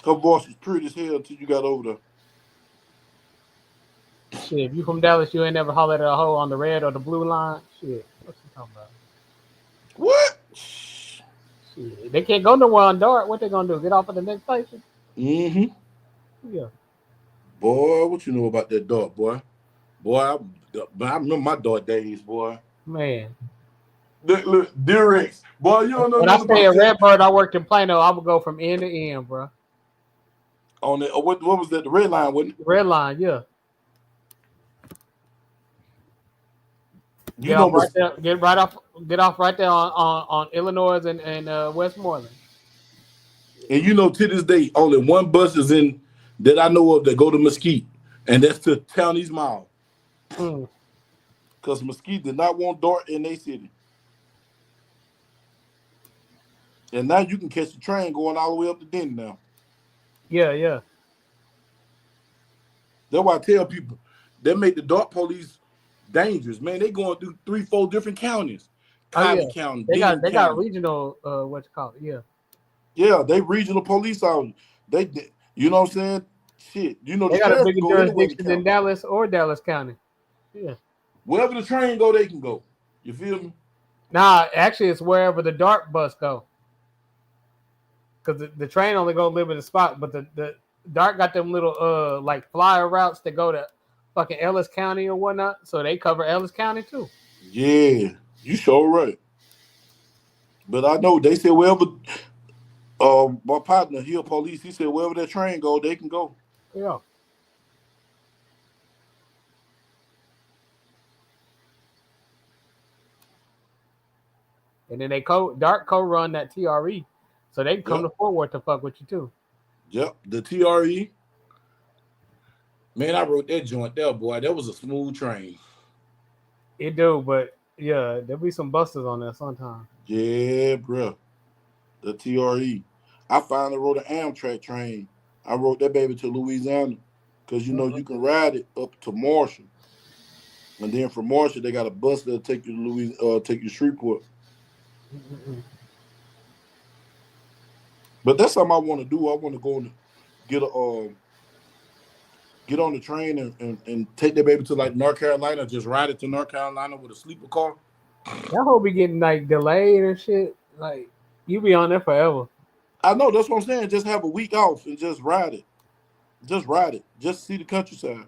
S3: Her voice was pretty as hell until you got over there.
S4: Shit, if you from Dallas, you ain't never hollered at a hoe on the red or the blue line. Shit, what you talking about?
S3: What?
S4: Shit, they can't go nowhere on Dart. What they gonna do? Get off at the next station?
S3: Mm-hmm.
S4: Yeah.
S3: Boy, what you know about that dog, boy? Boy, I remember my dog days, boy.
S4: Man,
S3: Look, Durex. Boy, you don't know
S4: when I
S3: nothing
S4: stay
S3: about
S4: at
S3: that.
S4: Redbird, I worked in Plano. I would go from end to end, bro.
S3: On the, what was that? The red line, wasn't it?
S4: Red line, yeah.
S3: You know,
S4: Get off right there on Illinois and Westmoreland.
S3: and you know, to this day, only one bus is in that I know of that go to Mesquite, and that's to Townies Mall.
S4: Mm.
S3: Because Mesquite did not want Dart in their city. And now you can catch the train going all the way up to Denton now.
S4: Yeah, yeah.
S3: That's why I tell people that make the Dart police dangerous, man. They going through 3, 4 different counties.
S4: Oh yeah.
S3: Collin County,
S4: They got
S3: Denton
S4: they got
S3: County.
S4: regional what you call it? Yeah.
S3: Yeah, they regional police officers. You know what I'm saying? Shit. You know the
S4: They got a
S3: sheriff
S4: bigger
S3: can go anywhere in the
S4: jurisdiction than
S3: county.
S4: Dallas or Dallas County. Yeah.
S3: Wherever the train go, they can go. You feel me?
S4: Nah, actually, it's wherever the Dart bus go. Because the train only go limited spot, but the Dart got them little like flyer routes that go to fucking Ellis County or whatnot. So they cover Ellis County too.
S3: Yeah, you sure right. But I know they said wherever my partner, he a police, he said wherever that train go, they can go.
S4: Yeah. And then Dart co-run that TRE, so they can come
S3: Yep,
S4: to Fort Worth to fuck with you too.
S3: yep. The TRE. Man, I wrote that joint there, boy. That was a smooth train.
S4: It do, but yeah, there'll be some busters on there sometimes.
S3: Yeah, bro. The TRE. I finally rode an Amtrak train. I rode that baby to Louisiana because you know you can ride it up to Marshall, and then from Marshall they got a bus that'll take you to take you to Shreveport. But that's something I want to do. I want to go and get a get on the train and take that baby to like North Carolina. Just ride it to North Carolina with a sleeper car.
S4: That whole be getting like delayed and shit. Like you be on there forever.
S3: I know that's what I'm saying. Just have a week off and just ride it. Just ride it. Just see the countryside.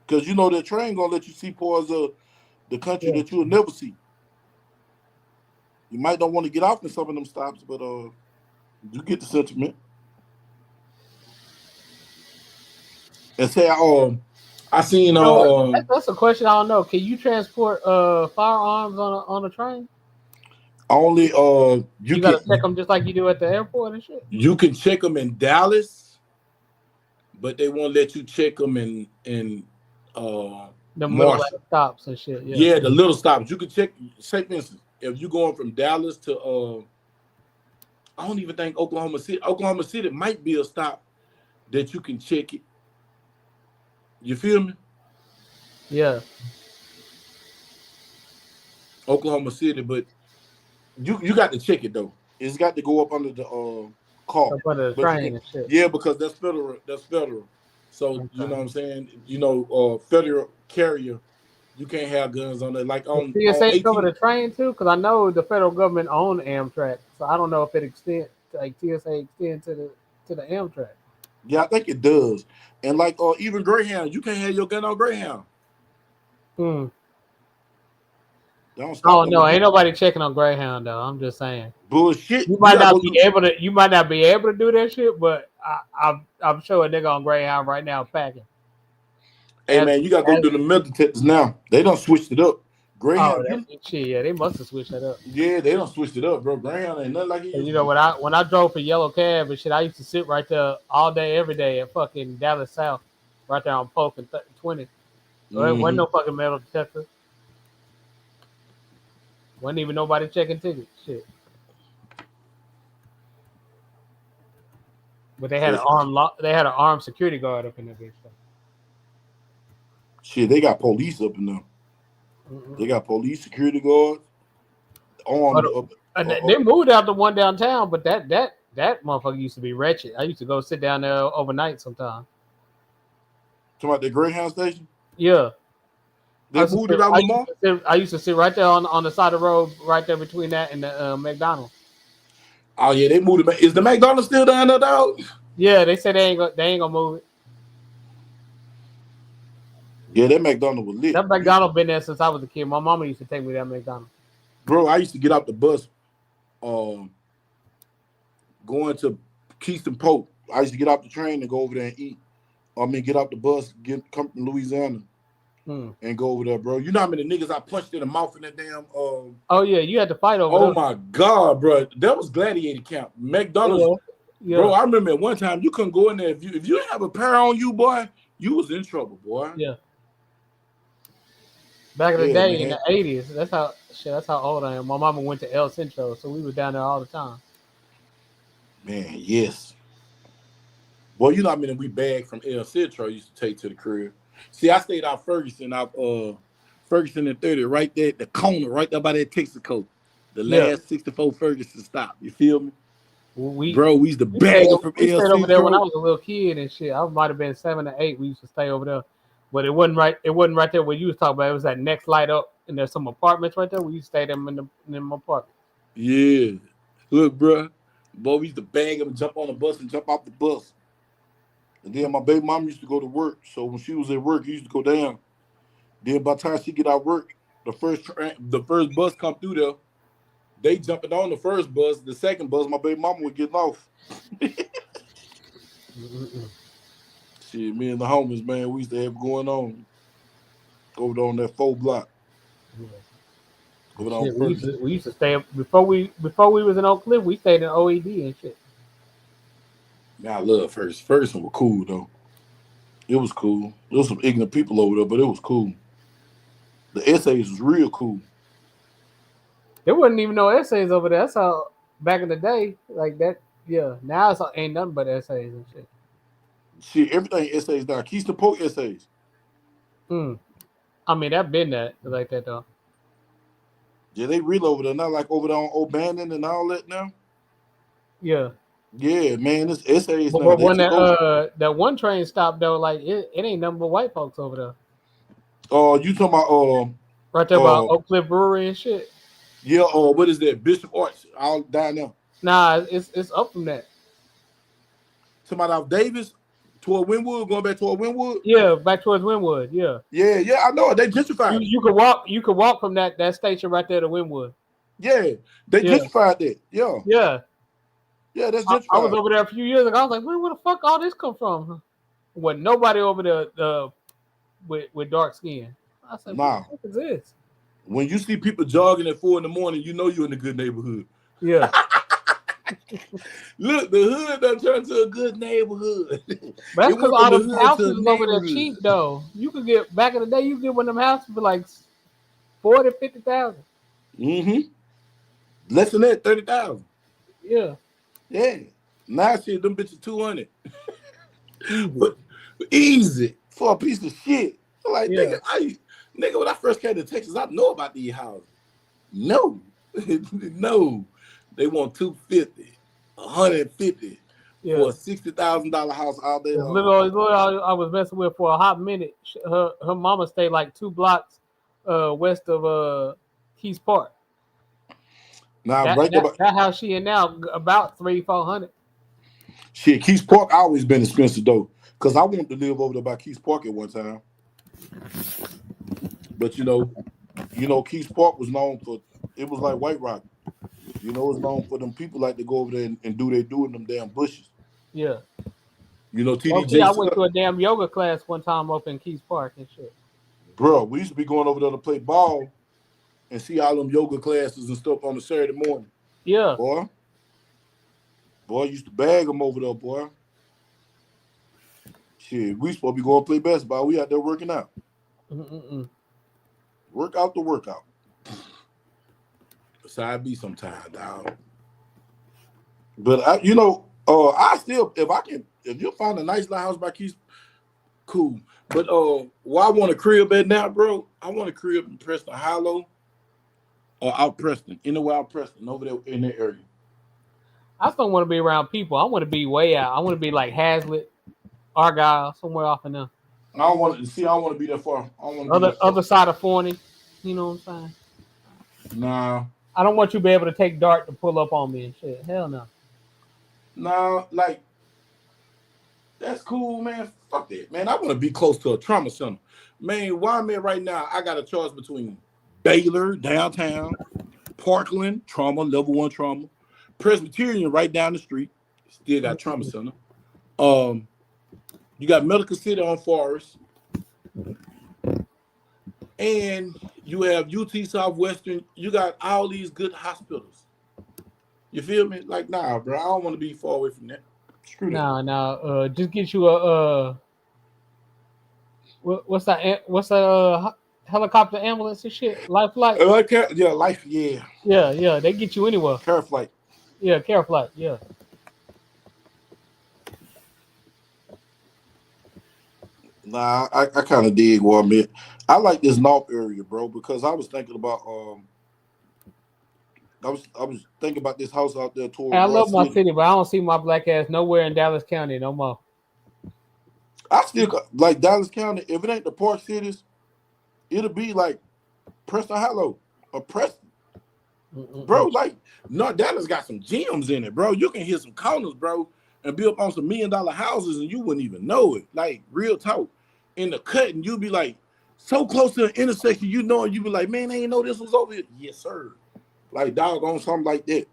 S3: Because you know that train gonna let you see parts of the country
S4: Yeah.
S3: that you'll never see. You might not want to get off in some of them stops, but you get the sentiment. And say I seen
S4: You know what? That's a question I don't know. Can you transport firearms on a train?
S3: only
S4: You got to check them just like you do at the airport and shit.
S3: you can check them in Dallas, but they won't let you check them in
S4: The little
S3: Marshall.
S4: stops and shit. Yeah.
S3: Yeah, the little stops. You can check. Say for instance, if you're going from Dallas to I don't even think Oklahoma City. Oklahoma City might be a stop that you can check it. You feel me?
S4: Yeah.
S3: Oklahoma City, but you got to check it though. It's got to go up under the car.
S4: Up under the
S3: But you
S4: train
S3: can,
S4: and shit.
S3: yeah, because that's federal. That's federal. So you know
S4: Okay.
S3: what I'm saying. You know, federal carrier, you can't have guns on it. Like
S4: Does
S3: on
S4: TSA cover
S3: 18.
S4: the train too? Because I know the federal government own Amtrak, so I don't know if it extend like TSA extend to the Amtrak.
S3: Yeah, I think it does. And like even Greyhound, you can't have your gun on Greyhound.
S4: Hmm.
S3: They don't stop
S4: Oh
S3: them.
S4: no, ain't nobody checking on Greyhound though. I'm just saying.
S3: Bullshit.
S4: You
S3: You
S4: might
S3: gotta
S4: not
S3: go
S4: be
S3: through.
S4: able to. You might not be able to do that shit, but I'm sure a nigga on Greyhound right now packing.
S3: Hey
S4: As,
S3: man, you gotta go
S4: as
S3: through the metal detectors now. They don't switched it up.
S4: oh
S3: Greyhound,
S4: that
S3: you
S4: shit, yeah, they must have switched that up.
S3: yeah, they don't switched it up, bro. Greyhound ain't nothing like it
S4: 'Cause,
S3: used
S4: you
S3: to
S4: know
S3: be.
S4: when I drove for Yellow Cab and shit, I used to sit right there all day, every day at fucking Dallas South, right there on Polk and 20. There wasn't
S3: Mm-hmm.
S4: no fucking metal detector. Wasn't even nobody checking tickets. Shit. But they had an
S3: Especially
S4: they had an armed security guard up in that bitch.
S3: shit, they got police up in there. They got police, security guards,
S4: But
S3: armed up.
S4: they moved out the one downtown, but that motherfucker used to be wretched. I used to go sit down there overnight sometimes.
S3: Talking about the Greyhound station.
S4: Yeah.
S3: They moved it out no more.
S4: I used to sit right there on the side of the road, right there between that and the McDonald's.
S3: Oh yeah, they moved it. Is the McDonald's still down there, dog?
S4: Yeah, they said they ain't gonna move it.
S3: Yeah, that McDonald's was lit.
S4: That McDonald's been there since I was a kid. My mama used to take me to that McDonald's.
S3: Bro, I used to get out the bus, um, going to Keystone Pope. I used to get off the train and go over there and eat. I mean, get off the bus, come from Louisiana and go over there, bro. You know how many niggas I punched in the mouth in that damn.
S4: Oh yeah, you had to fight over.
S3: Oh my god, bro, that was gladiator camp. McDonald's,
S4: yeah.
S3: bro. I remember at one time you couldn't go in there if you have a pair on you, boy. You was in trouble, boy.
S4: Yeah. Back in the
S3: Yeah,
S4: day, in
S3: man.
S4: the '80s, that's how old I am. My mama went to El Centro, so we were down there all the time.
S3: Man, yes. Boy, you know how many we bagged from El Centro used to take to the crib. See, I stayed out Ferguson, Ferguson and 30, right there at the corner, right there by that Texaco. The last 64 Ferguson stop. You feel me? Bro, we used to bag them from
S4: We
S3: El
S4: stayed over there when I
S3: Centro.
S4: was a little kid and shit. I might have been 7 or 8. We used to stay over there, but it wasn't right. It wasn't right there where you was talking about. It was that next light up, and there's some apartments right there. We used to stay them in them apartments.
S3: Yeah. Look, bro. Boy, we used to bag them, jump on the bus and jump off the bus. And then my baby mom used to go to work. So when she was at work, he used to go down. Then by the time she get out of work, the first bus come through there. They jumping on the first bus. The second bus, my baby mama was getting off. Shit, me and the homies, man, we used to have going on over there on that 4 block. Over on Ferguson.
S4: We used to stay before we was in Oak Cliff. We stayed in OED and shit.
S3: Man, I love Ferguson. Ferguson was cool though. It was cool. There was some ignorant people over there, but it was cool. The essays was real cool.
S4: There wasn't even no essays over there. That's how back in the day, like that. Yeah, now it's ain't nothing but essays and shit.
S3: Shit, everything essays now. Keystone Pope essays.
S4: Hmm. I mean, that been that like that though.
S3: Yeah, they real over there. Not like over there on O'Bannon and all that now.
S4: Yeah,
S3: Yeah, man, it's essays now.
S4: but
S3: They
S4: when
S3: took over.
S4: that one train stopped though, like it ain't nothing but white folks over there.
S3: You talking about
S4: Right there by Oak Cliff Brewery and shit.
S3: yeah, what is that? Bishop Arts all down there.
S4: Nah, it's up from that.
S3: Talking about out Davis toward Winwood, going back toward Winwood.
S4: Yeah, back towards Winwood. Yeah,
S3: Yeah, yeah, I know it. They gentrified it.
S4: you could walk from that station right there to Winwood.
S3: Yeah, they
S4: Yeah,
S3: gentrified that. Yeah,
S4: yeah.
S3: yeah, that's
S4: I was
S3: gentrified.
S4: over there a few years ago. I was like, where the fuck all this come from? Wasn't nobody over there with dark skin. I said, what the
S3: Nah,
S4: fuck is this?
S3: when you see people jogging at 4 a.m, you know you're in a good neighborhood.
S4: Yeah,
S3: Look, the hood done turned to a good neighborhood.
S4: but that's
S3: It
S4: because
S3: went from
S4: all
S3: the
S4: them
S3: hood to a
S4: houses is over there
S3: neighborhood.
S4: cheap though. You could get back in the day. You could get one of them houses for like 40, 50,000.
S3: Mm-hmm. Less than that, 30,000.
S4: Yeah,
S3: Yeah. Now shit, them bitches 200.
S4: easy.
S3: But easy for a piece of shit. Like
S4: Yeah,
S3: nigga, when I first came to Texas, I know about these houses. No, no, they want 250, 150
S4: yeah.
S3: for a $60,000 house all day
S4: This
S3: long.
S4: little I was messing with for a hot minute. Her mama stayed like 2 blocks west of Keys Park.
S3: Now,
S4: That
S3: right there,
S4: that that house she in now about 300-400.
S3: shit, Keys Park always been expensive though, cause I wanted to live over there by Keys Park at one time. But Keys Park was known for it was like White Rock. It was known for them people like to go over there and do they do in them damn bushes.
S4: Yeah.
S3: TD
S4: Okay, I
S3: Jakes,
S4: went to a damn yoga class one time up in Keys Park and shit.
S3: bro. We used to be going over there to play ball and see all them yoga classes and stuff on a Saturday morning.
S4: Yeah.
S3: Boy, used to bag them over there, boy. Shit, we supposed to be going to play basketball. We out there working out.
S4: Mm-mm-mm.
S3: Work out the workout. Side B sometime, dog. But I still, if you find a nice little house by Keys, cool. But why I want a crib at now, bro? I want a crib in Preston Hollow or out Preston, anywhere out Preston, over there in that area.
S4: I just don't want to be around people. I want to be way out. I want to be like Hazlitt, Argyle, somewhere off in there.
S3: I don't want to see. I don't want to be that far. I don't want to be that far.
S4: Other side of 40. You know what I'm saying?
S3: Nah,
S4: I don't want you to be able to take dart to pull up on me and shit. Hell no.
S3: nah, like that's cool, man. Fuck that, man. I want to be close to a trauma center, man. Why I'm at right now? I got a choice between Baylor downtown, Parkland trauma, level 1 trauma, Presbyterian right down the street, still got trauma center. You got Medical City on Forest, and you have UT Southwestern. You got all these good hospitals. You feel me? Like, nah, bro. I don't want to be far away from that. Screw that.
S4: Nah. Just get you a what's that helicopter ambulance and shit? Life flight.
S3: Yeah, life. Yeah.
S4: Yeah. They get you anywhere.
S3: Care flight.
S4: Yeah, care flight. Yeah.
S3: Nah, I kind of dig where I'm at. I like this North area, bro, because I was thinking about I was thinking about this house out there toward
S4: I
S3: Ross
S4: love my
S3: City.
S4: city, but I don't see my black ass nowhere in Dallas County no more.
S3: I still like Dallas County. If it ain't the Park Cities, it'll be like Preston Hollow or Preston. Bro, like, no, Dallas got some gems in it, bro. You can hit some corners, bro, and build on some $1 million houses and you wouldn't even know it. Like, real talk. In the cut, and you'd be like, so close to an intersection, and you be like, man, I ain't know this was over here. Yes, sir. Like, dog on something like that.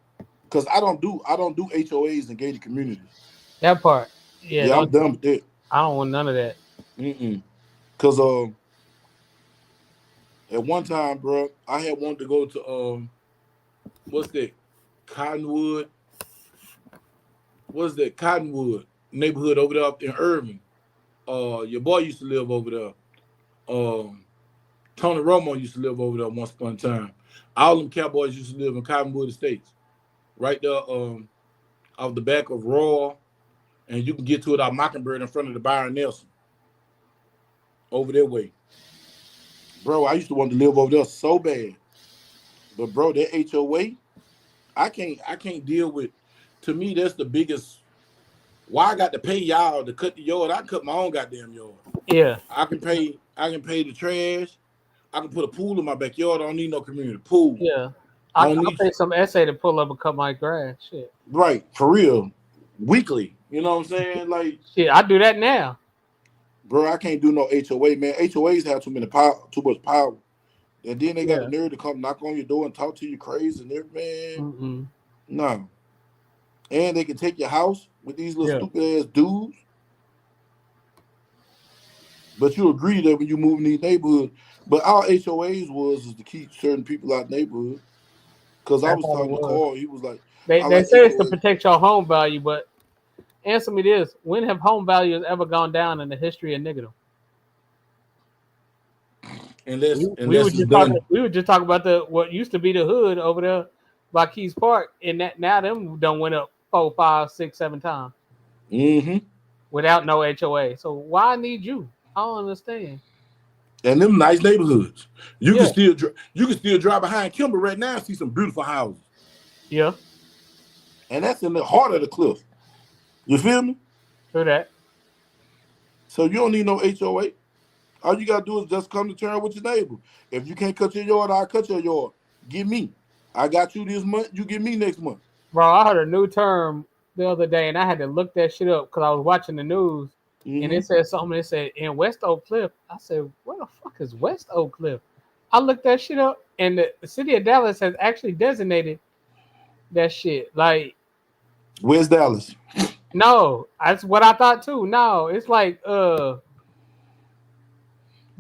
S3: Because I don't do HOAs and gated communities.
S4: That part. Yeah,
S3: I'm done with that.
S4: I don't want none of that.
S3: Because at one time, bro, I had wanted to go to what's that? Cottonwood. What's that? Cottonwood neighborhood over there up in Irving. Your boy used to live over there. Tony Romo used to live over there once upon a time. All them Cowboys used to live in Cottonwood Estates. Right there, off the back of Royal, and you can get to it out Mockingbird in front of the Byron Nelson. Over that way. Bro, I used to want to live over there so bad. But bro, that HOA, I can't deal with. To me, that's the biggest. Why I got to pay y'all to cut the yard? I cut my own goddamn yard.
S4: Yeah.
S3: I can pay the trash. I can put a pool in my backyard. I don't need no community pool.
S4: Yeah.
S3: I
S4: I'll
S3: don't need
S4: pay some essay to pull up and cut my grass. Shit.
S3: right for real. Weekly. You know what I'm saying? Like,
S4: Shit, I do that now.
S3: bro, I can't do no HOA, man. HOAs have too much power. And then they got the
S4: Yeah.
S3: nerve to come knock on your door and talk to you crazy and everything, man.
S4: Mm-mm.
S3: No. And they can take your house with these little
S4: Yeah.
S3: stupid ass dudes. But you agree that when you move in these neighborhoods, but our HOAs is to keep certain people out of the neighborhood. Because I
S4: That's
S3: was
S4: all it
S3: talking to
S4: was.
S3: Carl, he was like,
S4: They
S3: I
S4: they
S3: like
S4: say it's to
S3: HOA.
S4: protect your home value, but answer me this: when have home values ever gone down in the history of Niggerdom?
S3: Unless
S4: We were
S3: unless it's
S4: just talking.
S3: done.
S4: We were just talking about the what used to be the hood over there by Keys Park, and that now them done went up 4, 5, 6, 7 times
S3: Mm-hmm.
S4: without no HOA. So why need you? I don't understand.
S3: And them nice neighborhoods. You can
S4: Yeah,
S3: still drive behind Kimber right now and see some beautiful houses.
S4: yeah,
S3: And that's in the heart of the cliff. You feel me?
S4: true that.
S3: So you don't need no HOA. All you gotta do is just come to terms with your neighbor. If you can't cut your yard, I'll cut your yard. Give me. I got you this month, you give me next month.
S4: Bro, I heard a new term the other day, and I had to look that shit up because I was watching the news, and it
S3: Mm-hmm.
S4: said something. It said in West Oak Cliff. I said, "Where the fuck is West Oak Cliff?" I looked that shit up, and the city of Dallas has actually designated that shit. Like,
S3: Where's Dallas?
S4: no, that's what I thought too. No, it's like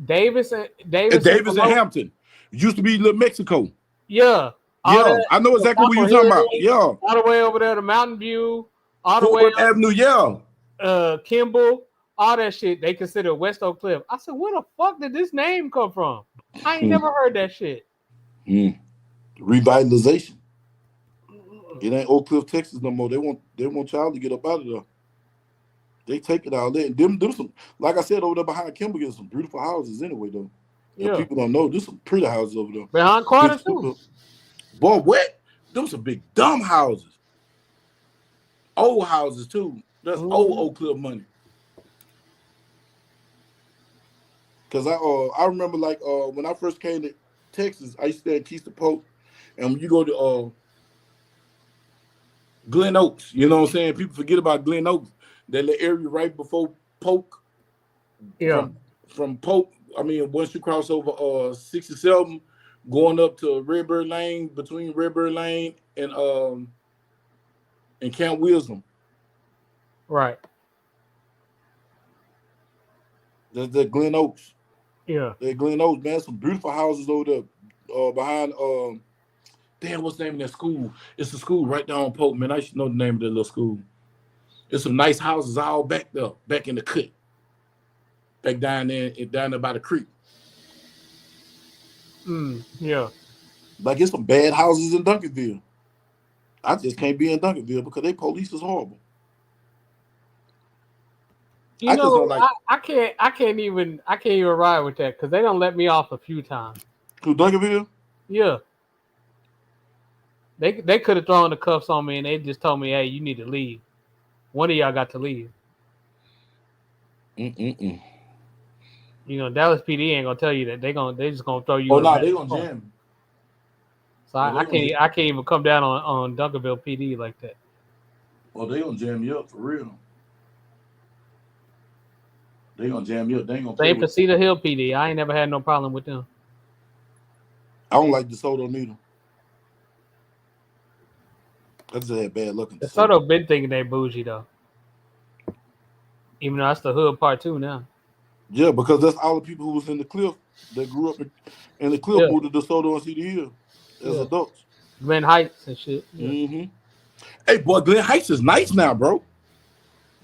S4: Davis and
S3: Davis and
S4: Promote.
S3: Hampton. Used to be Little Mexico.
S4: Yeah, all
S3: Yeah,
S4: that
S3: I know
S4: the
S3: exactly what
S4: Copper
S3: you're talking about.
S4: Hill,
S3: Yeah.
S4: all the way over there to Mountain View, all the
S3: Fort
S4: way
S3: Worth Avenue, yeah.
S4: Kimball, all that shit, they consider West Oak Cliff. I said, where the fuck did this name come from? I ain't never heard that shit.
S3: Revitalization. It ain't Oak Cliff, Texas no more. They want y'all to get up out of there. They take it out there. And them some, like I said, over there behind Kimberly, there's some beautiful houses anyway, though.
S4: Yeah.
S3: People don't know. There's some pretty houses over there.
S4: Behind Carter, too.
S3: Boy, what? Them some big dumb houses. Old houses, too. That's old Oak Cliff money. Because I remember, like, when I first came to Texas, I used to stay at Keystone Polk. And when you go to Glen Oaks, you know what I'm saying? People forget about Glen Oaks. That little area right before Polk.
S4: Yeah.
S3: From Polk, I mean, once you cross over 67, going up to Redbird Lane, between Redbird Lane and Camp Wisdom.
S4: Right.
S3: That's the Glen Oaks.
S4: Yeah.
S3: That Glen Oaks, man. Some beautiful houses over there behind damn, what's the name of that school? It's a school right down on Polk, man. I should know the name of that little school. There's some nice houses all back there, back in the cut. Back down there by the creek.
S4: Yeah.
S3: Like, it's some bad houses in Duncanville. I just can't be in Duncanville because they police is horrible.
S4: You know, I can't even ride with that because they don't let me off a few times.
S3: To Duncanville?
S4: Yeah. They could have thrown the cuffs on me and they just told me, hey, you need to leave. One of y'all got to leave. You know, Dallas PD ain't gonna tell you that. They just gonna throw you.
S3: Oh no, they gonna jam.
S4: So I can't even come down on Duncanville PD like that.
S3: Well, they gonna jam you up for real. They gonna jam you up. They ain't gonna play
S4: Same for Cedar Hill PD. I ain't never had no problem with them.
S3: I don't like DeSoto neither. I just had bad luck.
S4: DeSoto been thinking they bougie though. Even though that's the hood part too now.
S3: Yeah, because that's all the people who was in the cliff that grew up in the cliff moved to DeSoto and Cedar Hill as adults.
S4: Glen Heights and shit.
S3: Yeah. Hey, boy, Glen Heights is nice now, bro.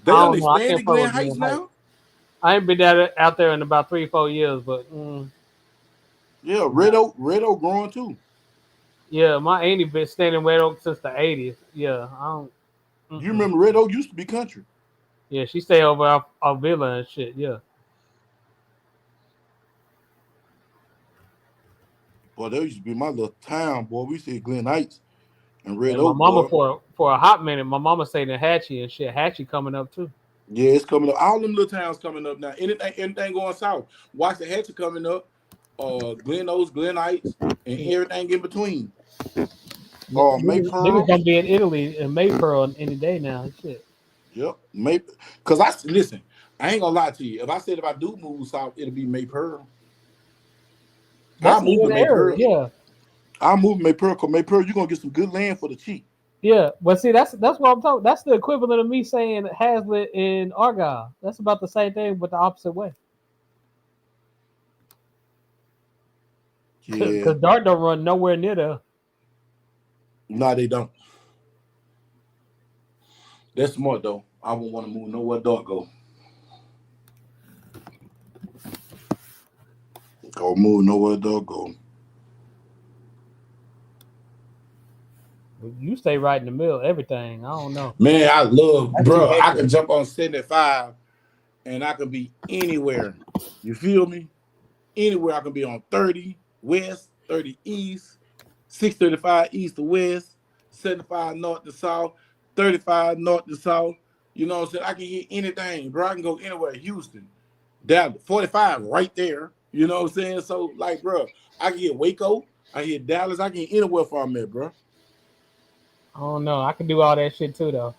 S3: They understand Glen Heights now.
S4: I ain't been out there in about 3-4 years, but
S3: yeah, Red Oak growing too.
S4: Yeah, my auntie been standing Red Oak since the 80s. Yeah, I don't.
S3: You remember Red Oak used to be country.
S4: Yeah, she stay over our villa and shit. Yeah.
S3: Boy, that used to be my little town, boy. We used to hit Glen Heights and Red
S4: And my
S3: Oak,
S4: mama
S3: boy.
S4: for a hot minute, my mama stayed in Hatchie and shit. Hatchie coming up too.
S3: Yeah, it's coming up. All them little towns coming up now. Anything going south. Waxahachie coming up. Glen Oaks, Glen Heights, and
S4: Yeah.
S3: everything in between.
S4: Niggas
S3: Maypearl.
S4: gonna be in Italy and Maypearl any day now. Shit.
S3: Yep. Cause listen, I ain't gonna lie to you. If I do move south, it'll be Maypearl.
S4: That's
S3: I'll
S4: in
S3: move to
S4: the area.
S3: Maypearl.
S4: Yeah.
S3: I'll move to Maypearl because Maypearl, you're gonna get some good land for the cheap.
S4: Yeah. But see, that's what I'm talking. That's the equivalent of me saying Hazlitt in Argyle. That's about the same thing, but the opposite way.
S3: Yeah.
S4: Cause Dart don't run nowhere near there.
S3: No, they don't. That's smart though. I won't want to move nowhere dark go. Go move nowhere dark go.
S4: You stay right in the middle of everything. I don't know.
S3: Man, I love,
S4: That's too
S3: bro. I
S4: hectic.
S3: can jump on 75 and I can be anywhere. You feel me? Anywhere. I can be on 30 west, 30 east, 635 east to west, 75 north to south, 35 north to south. You know what I'm saying? I can hit anything, bro. I can go anywhere. Houston, down 45 right there. You know what I'm saying? So, like, bro, I can hit Waco. I can hit Dallas. I can hit anywhere from there, bro.
S4: I don't know. I can do all that shit too, though.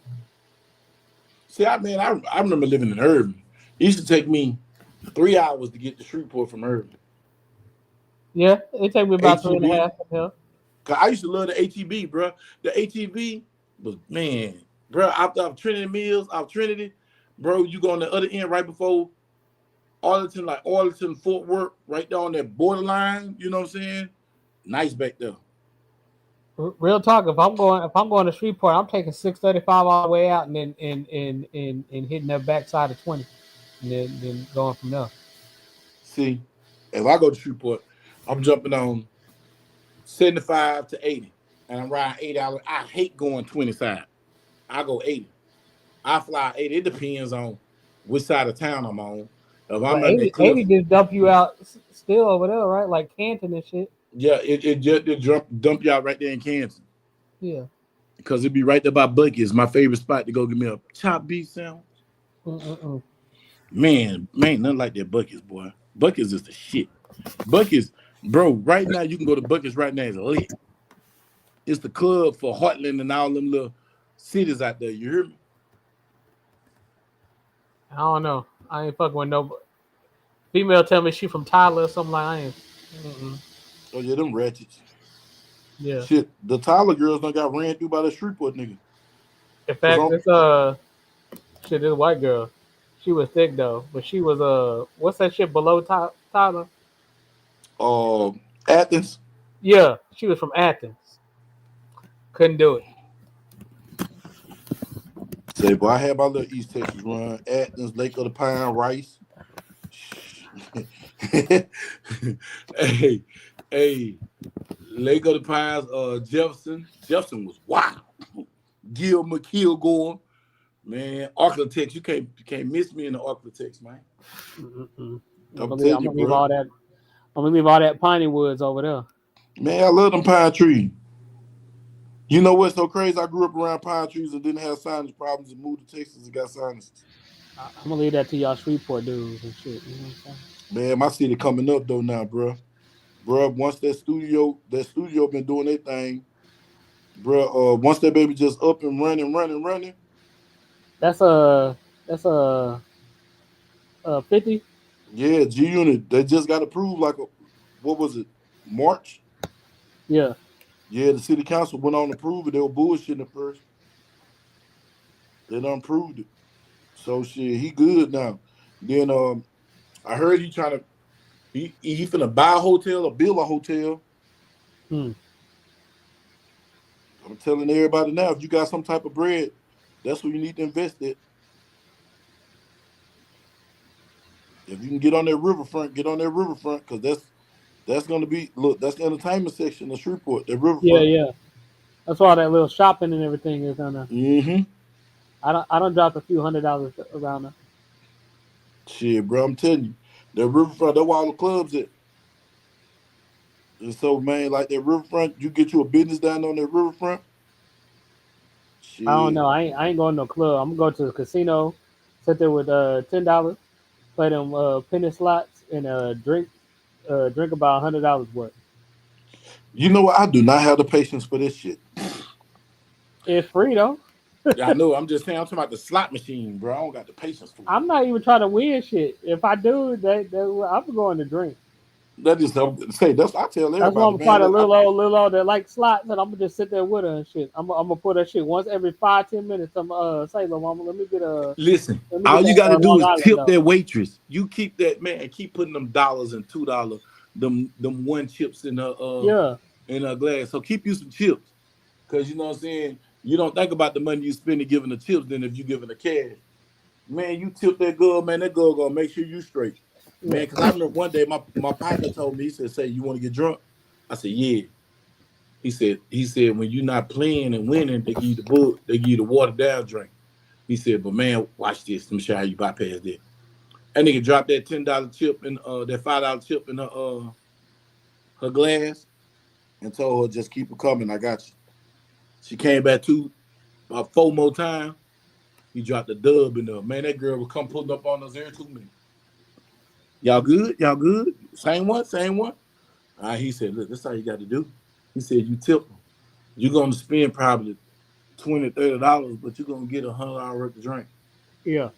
S3: See, I remember living in Urban. It used to take me 3 hours to get to Shreveport from Urban.
S4: Yeah, it take me about three and a
S3: ATV.
S4: half from here.
S3: Cause I used to love the ATV, bro. The ATV was, man, bro. After Trinity Mills, off Trinity, bro. You go on the other end right before Arlington, like Arlington, Fort Worth, right there on that borderline. You know what I'm saying? Nice back there.
S4: Real talk. If I'm going to Shreveport, I'm taking 635 all the way out and then and hitting that backside of 20, and then going from there.
S3: See, if I go to Shreveport, I'm jumping on 75 to 80, and I'm riding 8 hours. I hate going 20 side. I go 80. I fly 80. It depends on which side of town I'm on. If I'm
S4: But
S3: on that
S4: 80
S3: cliff,
S4: just dump you out still over there, right? Like Canton and shit.
S3: yeah, it just dump you out right there in Kansas.
S4: Yeah.
S3: Because it'd be right there by Bucky's, my favorite spot to go get me a chopped beef sandwich.
S4: Mm-mm-mm.
S3: Man, nothing like that Bucky's, boy. Bucky's is the shit. Bucky's, bro, right now you can go to Bucky's right now. It's lit. It's the club for Heartland and all them little cities out there. You hear me?
S4: I don't know. I ain't fucking with no female. Tell me she from Tyler or something like I ain't. Mm-mm.
S3: Oh, yeah, them ratchets.
S4: Yeah.
S3: Shit, the Tyler girls done got ran through by the Shreveport nigga.
S4: In
S3: Cause
S4: fact, this white girl, she was thick though, but she was what's that shit below Tyler?
S3: Athens.
S4: Yeah, she was from Athens. Couldn't do it.
S3: Say, boy, I had my little East Texas run. Athens, Lake of the Pine, Rice. hey, hey, Lake of the Pines, Jefferson. Jefferson was wild. Gil McKeel going. Man, Architects, you can't miss me in the Architects, man.
S4: Mm-mm.
S3: I'm telling
S4: I'm
S3: you,
S4: gonna leave
S3: bro.
S4: all that. I'm gonna leave all that piney woods over there.
S3: Man, I love them pine trees. You know what's so crazy? I grew up around pine trees and didn't have sinus problems and moved to Texas and got sinuses.
S4: I'm gonna leave that to y'all Shreveport dudes and shit. You know what I'm saying?
S3: Man, my city coming up though now, bro. Bro, once that studio been doing their thing, bro. Once that baby just up and running.
S4: That's a 50.
S3: Yeah, G Unit, they just got approved what was it, March?
S4: Yeah.
S3: Yeah, the city council went on to approve it. They were bullshitting at first. They done approved it. So shit, he good now. Then I heard he finna buy a hotel or build a hotel.
S4: Hmm.
S3: I'm telling everybody now, if you got some type of bread, that's what you need to invest in. If you can get on that riverfront, get on that riverfront, because that's gonna be that's the entertainment section of Shreveport, that
S4: Yeah,
S3: riverfront.
S4: yeah. That's why that little shopping and everything is on there.
S3: Mm-hmm.
S4: I don't dropped a few $100 around her.
S3: Shit, bro, I'm telling you, the riverfront, that's where all the clubs at. And so, man, like that riverfront, you get you a business down on that riverfront.
S4: I don't
S3: Shit,
S4: know. I ain't going to no club. I'm gonna go to the casino, sit there with $10, play them penny slots, and drink about $100 worth.
S3: you know what? I do not have the patience for this shit.
S4: It's free though.
S3: Yeah, I know. I'm just saying, I'm talking about the slot machine, bro. I don't got the patience for it.
S4: I'm not even trying to win shit. If I do, I'm going to drink.
S3: That is say that's I tell
S4: That's why I'm
S3: everybody,
S4: gonna
S3: man.
S4: find a
S3: Look,
S4: little old that like slots, and I'm gonna just sit there with her and shit. I'm gonna put that shit once every 5-10 minutes. I'm say, "Little mama,
S3: listen,
S4: let me get
S3: all you
S4: that
S3: got to do
S4: Long
S3: is
S4: Island
S3: tip
S4: though."
S3: that waitress. You keep that man and keep putting them dollars and $2, them one chips
S4: Yeah,
S3: in her glass. So keep you some chips, cause you know what I'm saying. You don't think about the money you spend and giving the chips. Then if you giving the cash, man, you tip that girl, man. That girl gonna make sure you straight,
S4: yeah,
S3: man. Cause I remember one day my partner told me, he said, "Say you want to get drunk?" I said, "Yeah." He said when you're not playing and winning, they give you the book, they give you the watered down drink. He said, but man, watch this. Let me show you how you bypass that. That nigga dropped that $10 chip and that $5 chip in her glass and told her just keep it coming. I got you. She came back about 4 more times. He dropped the dub in there. Man, that girl would come pulling up on us every 2 minutes. Y'all good? Y'all good? Same one, same one. He said, look, this is how you got to do. He said, you tip them. You're gonna spend probably $20, $30, but you're gonna get $100 worth of drink.
S4: yeah.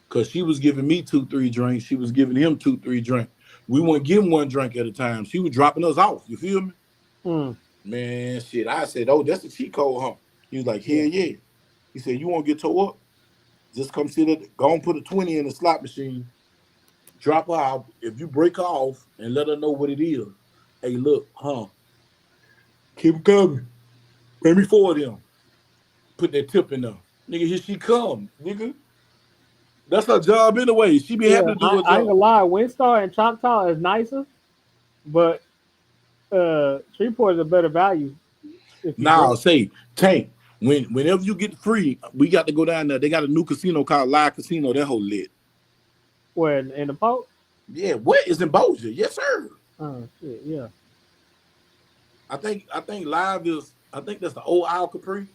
S3: Cause she was giving me 2, 3 drinks. She was giving him 2, 3 drinks. We wouldn't give him one drink at a time. She was dropping us off. You feel me?
S4: Mm,
S3: Man, shit. I said, oh, that's the cheat code, huh? He was like, hell
S4: yeah,
S3: yeah. He said, you want to get towed up? Just come sit at go and put a 20 in the slot machine, drop her out. If you break her off and let her know what it is, hey, look, huh? Keep it coming. Bring me 4 of them. Put that tip in there. Nigga, here she come, nigga. That's her job anyway. She be happy
S4: yeah.
S3: to do her
S4: I ain't
S3: job.
S4: gonna lie. Windstar and Choctaw is nicer, but Shreveport is a better value if you
S3: Now
S4: drink.
S3: say Tank, whenever you get free, we got to go down there. They got a new casino called Live Casino. That whole lit.
S4: Where in the Pope?
S3: Yeah, what is in Bossier? Yes, sir.
S4: Oh shit, yeah,
S3: I think Live is. I think that's the old Al Capri.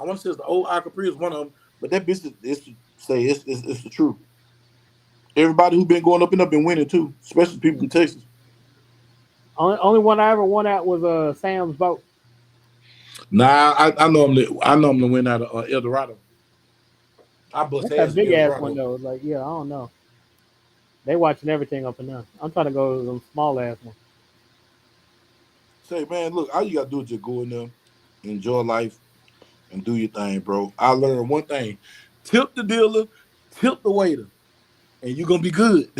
S3: I want to say it's the old Al Capri is one of them. But that bitch is say it's the truth. Everybody who been going up and up been winning too, especially people
S4: yeah.
S3: from Texas.
S4: Only one I ever won at was Sam's boat.
S3: Nah, I normally win out of El Dorado. I bust
S4: That's that
S3: ass in
S4: big
S3: El
S4: ass one
S3: Dorado.
S4: though. Like, yeah, I don't know. They watching everything up and down. I'm trying to go to them small ass ones.
S3: Say, man, look, all you gotta do is just go in there, enjoy life, and do your thing, bro. I learned one thing: tip the dealer, tip the waiter, and you're gonna be good.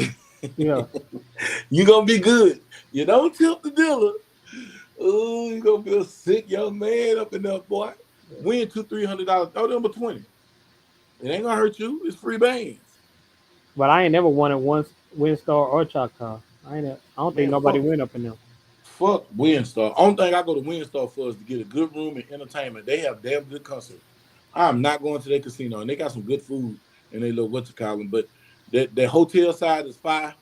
S4: Yeah,
S3: You're gonna be good. You don't tip the dealer. Oh, you're gonna be a sick young man up in there, boy. Win $200-300. Throw them a 20. It ain't gonna hurt you. It's free bands.
S4: but I ain't never won at once Windstar or Choctaw. I don't think
S3: Man,
S4: nobody
S3: fuck
S4: went up in them.
S3: fuck Windstar. Only thing I go to Windstar for is to get a good room and entertainment. They have damn good concerts. I'm not going to their casino, and they got some good food and they little what you call them. But the hotel side is fire,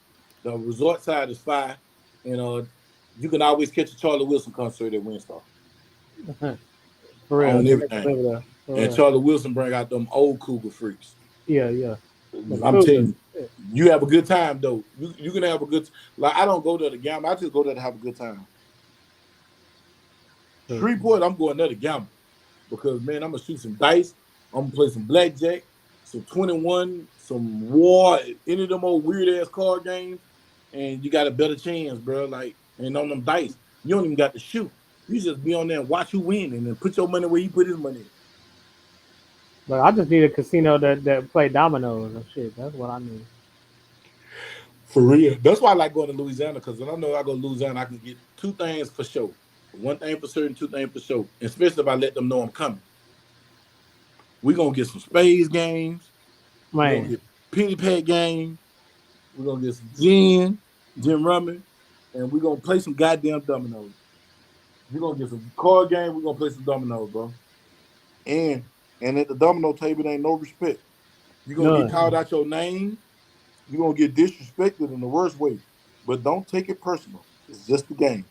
S3: the resort side is fire, and you can always catch a Charlie Wilson concert at Windstar
S4: For real,
S3: on
S4: they make a
S3: everything.
S4: living there. For
S3: And
S4: real.
S3: Charlie Wilson bring out them old cougar freaks.
S4: Yeah, yeah. The
S3: I'm
S4: Cougars.
S3: telling you, you have a good time though. You can have a good like I don't go there to gamble. I just go there to have a good time.
S4: Yeah.
S3: Shreveport, I'm going there to gamble because man, I'm gonna shoot some dice. I'm gonna play some blackjack, some 21, some war, any of them old weird ass card games, and you got a better chance, bro. Like and on them dice, you don't even got to shoot. You just be on there and watch who win, and then put your money where he put his money. In.
S4: But I just need a casino that play dominoes and shit. That's what I need.
S3: For real. That's why I like going to Louisiana because when I know I go to Louisiana, I can get 2 things for sure. One thing for certain, 2 things for sure. Especially if I let them know I'm coming. We're gonna get some spades games. We're gonna
S4: Man,
S3: get penny pad games. We're gonna get some gin rummy, and we're gonna play some goddamn dominoes. We're gonna get some card game. We're gonna play some dominoes, bro. And And at the domino table, there ain't no respect. You're gonna get
S4: None.
S3: called out your name. You're gonna get disrespected in the worst way. But don't take it personal. It's just the game.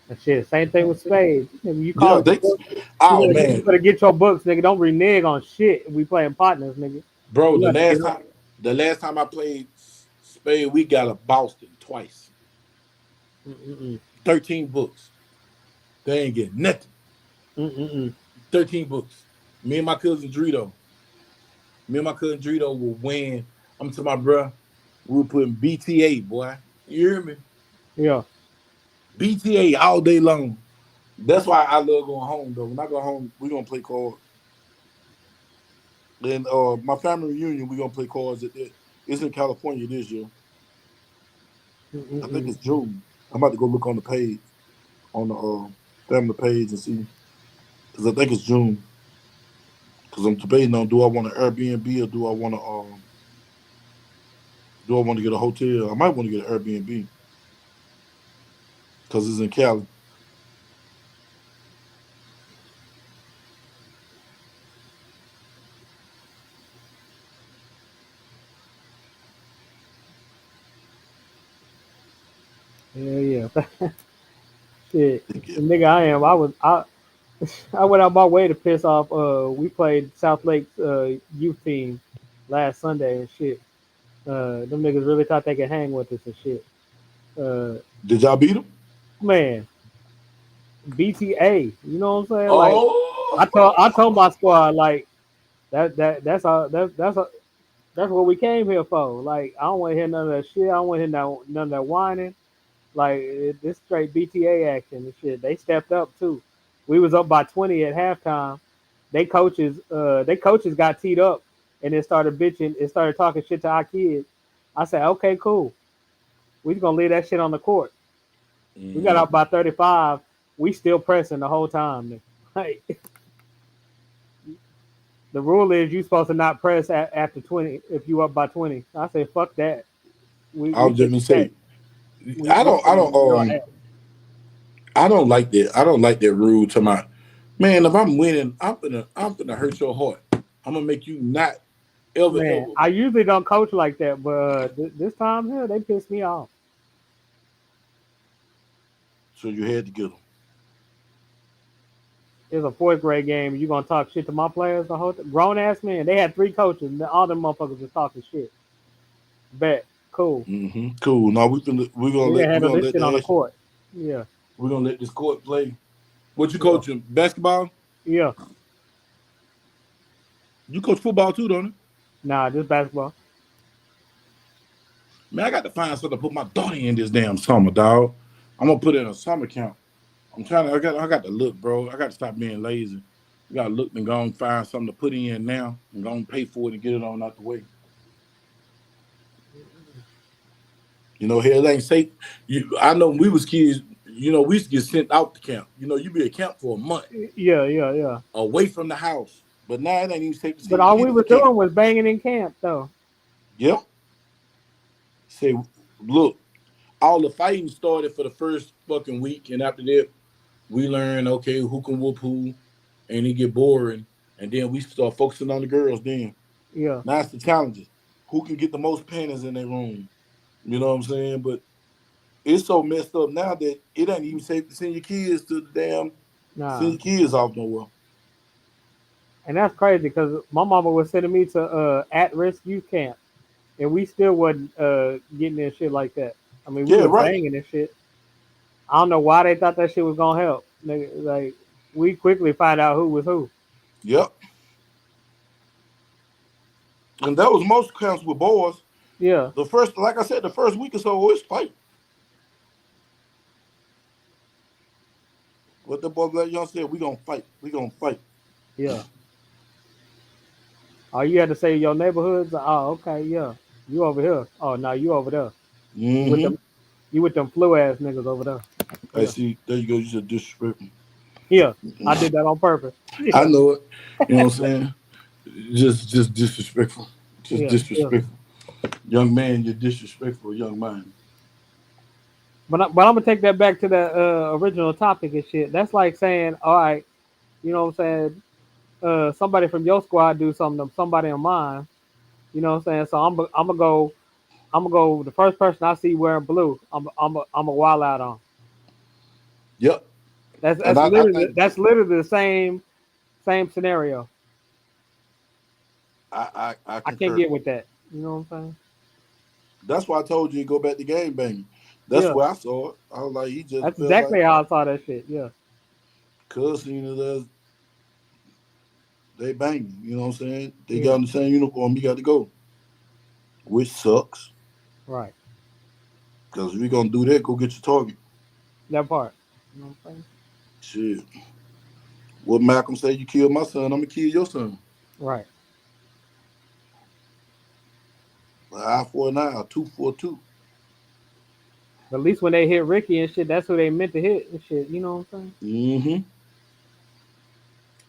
S4: And shit, same thing with spades. If you
S3: Yeah,
S4: calling your
S3: they.
S4: books,
S3: Oh
S4: you
S3: man,
S4: better get your books, nigga. Don't renege on shit. We playing partners, nigga.
S3: bro.
S4: You
S3: The
S4: got to get
S3: last
S4: up.
S3: time, the last time I played spade, we got a Boston twice.
S4: Mm-mm-mm.
S3: 13 books. They ain't getting nothing.
S4: Mm-mm-mm.
S3: 13 books. Me and my cousin Drito. Me and my cousin Drito will win. I'm to my bruh. We were putting BTA, boy. You hear me?
S4: Yeah.
S3: BTA all day long. That's why I love going home though. When I go home, we gonna play cards. Then my family reunion, we gonna play cards. It's in California this year. I think
S4: Mm-mm-mm.
S3: it's June. I'm about to go look on the page, on the family page and see. Because I think it's June. Because I'm debating on, do I want an Airbnb or do I want to get a hotel? I might want to get an Airbnb because it's in Cali.
S4: Yeah, yeah. Shit,
S3: Yeah.
S4: nigga, I went out my way to piss off. We played South Lake's youth team last Sunday and shit. Them niggas really thought they could hang with us and shit. Uh,
S3: Did y'all beat them?
S4: man, BTA, you know what I'm saying? Like, I
S3: Oh,
S4: told my squad like that's what we came here for. Like, I don't want to hear none of that shit. I don't want to hear none of that whining. Like, this straight BTA action and shit. They stepped up too. We was up by 20 at halftime. They coaches got teed up and then started bitching and started talking shit to our kids. I said, okay, cool. We gonna leave that shit on the court. We got
S3: mm-hmm.
S4: up by 35. We still pressing the whole time. Like, the rule is you supposed to not press after 20 if you up by 20. I said, fuck that.
S3: I
S4: We
S3: was just
S4: taking
S3: gonna
S4: that.
S3: say,
S4: We taking your ass.
S3: I don't like that. I don't like that rule to my man. If I'm winning, I'm gonna hurt your heart. I'm gonna make you not
S4: Man,
S3: ever.
S4: I usually don't coach like that, but this time here they pissed me off.
S3: So you had to get them.
S4: It's a fourth grade game. You gonna talk shit to my players the whole grown ass man. They had three coaches. And all them motherfuckers was talking shit. Bet, cool.
S3: Mm-hmm. Cool. Now
S4: We gonna
S3: we're
S4: handle
S3: gonna
S4: this
S3: let
S4: shit
S3: the
S4: on the
S3: action.
S4: court. Yeah,
S3: We're gonna let this court play. What you
S4: yeah,
S3: coaching? Basketball?
S4: yeah.
S3: You coach football too, don't you?
S4: Nah, just basketball.
S3: Man, I got to find something to put my daughter in this damn summer, dog. I'm gonna put it in a summer camp. I'm trying to. I got to look, bro. I got to stop being lazy. You got to look and go and find something to put in now and go and pay for it and get it on out the way. You know, hell, it ain't safe. I know when we was kids. You know, we used to get sent out to camp. You know, you be at camp for a month
S4: Yeah, yeah, yeah.
S3: away from the house. But now it ain't even safe to
S4: But
S3: send
S4: all
S3: your
S4: we
S3: kids to
S4: was
S3: camp.
S4: doing was banging in camp, though.
S3: Yep. Say, look, all the fighting started for the first fucking week, and after that, we learned okay who can whoop who, and it get boring, and then we start focusing on the girls. Then
S4: Yeah,
S3: now it's the challenges. Who can get the most panties in their room? You know what I'm saying? But it's so messed up now that it ain't even safe to send your kids to the damn send
S4: nah.
S3: your kids off nowhere.
S4: And that's crazy because my mama was sending me to at risk youth camp, and we still wasn't getting in shit like that. I mean, we
S3: Yeah,
S4: was
S3: right.
S4: banging and shit. I don't know why they thought that shit was gonna help. Nigga, like, we quickly find out who was who.
S3: Yep. And that was most camps with boys.
S4: Yeah,
S3: The first, like I said, the first week or so, it's fight. What the boy Black Young said, we gonna fight. We gonna fight.
S4: yeah. Oh, you had to say your neighborhoods. Oh, okay, yeah. You over here. Oh, no, you over there. You with
S3: Mm-hmm.
S4: them. You with them flu ass niggas over there.
S3: I
S4: Yeah,
S3: see. There you go. You said disrespect.
S4: yeah. I did that on purpose.
S3: I
S4: Yeah,
S3: know it. You know what I'm saying? Just disrespectful. Just
S4: yeah, yeah.
S3: disrespectful. Young man, you're disrespectful, young man.
S4: But I'm gonna take that back to the original topic and shit. That's like saying, all right, you know what I'm saying? somebody from your squad do something to somebody on mine. You know what I'm saying? So I'm gonna go. I'm gonna go. The first person I see wearing blue, I'm a wild out on.
S3: Yep.
S4: That's
S3: And
S4: that's
S3: I
S4: literally
S3: think
S4: that's literally the same scenario.
S3: I
S4: I can't
S3: concur.
S4: get with that. You know what I'm saying?
S3: That's why I told you to go back to game banging. That's
S4: Yeah,
S3: where I saw it. I was like, he just
S4: that's
S3: felt like
S4: exactly how I saw that shit. Yeah,
S3: cousin of us, they banging. You know what I'm saying? They got
S4: yeah,
S3: on the same uniform. He got to go, which sucks.
S4: right.
S3: Because if you're gonna do that, go get your target.
S4: That part. You know what I'm saying?
S3: Shit. What Malcolm say? You kill my son, I'm gonna kill your son.
S4: Right.
S3: An eye for an eye, a tooth for a tooth.
S4: But at least when they hit Ricky and shit, that's who they meant to hit and shit. You know what I'm saying?
S3: Mm-hmm.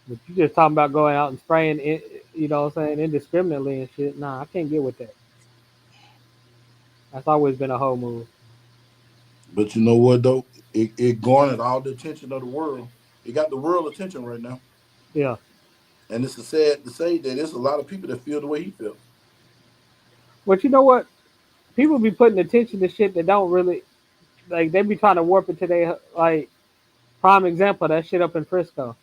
S4: But you just talking about going out and spraying it, you know what I'm saying, indiscriminately and shit. Nah, I can't get with that. That's always been a whole move.
S3: But you know what though? It garnered all the attention of the world. It got the world attention right now.
S4: Yeah.
S3: And it's sad to say that there's a lot of people that feel the way he felt.
S4: But you know what? People be putting attention to shit that don't really like. They be trying to warp it to their like prime example. That shit up in Frisco.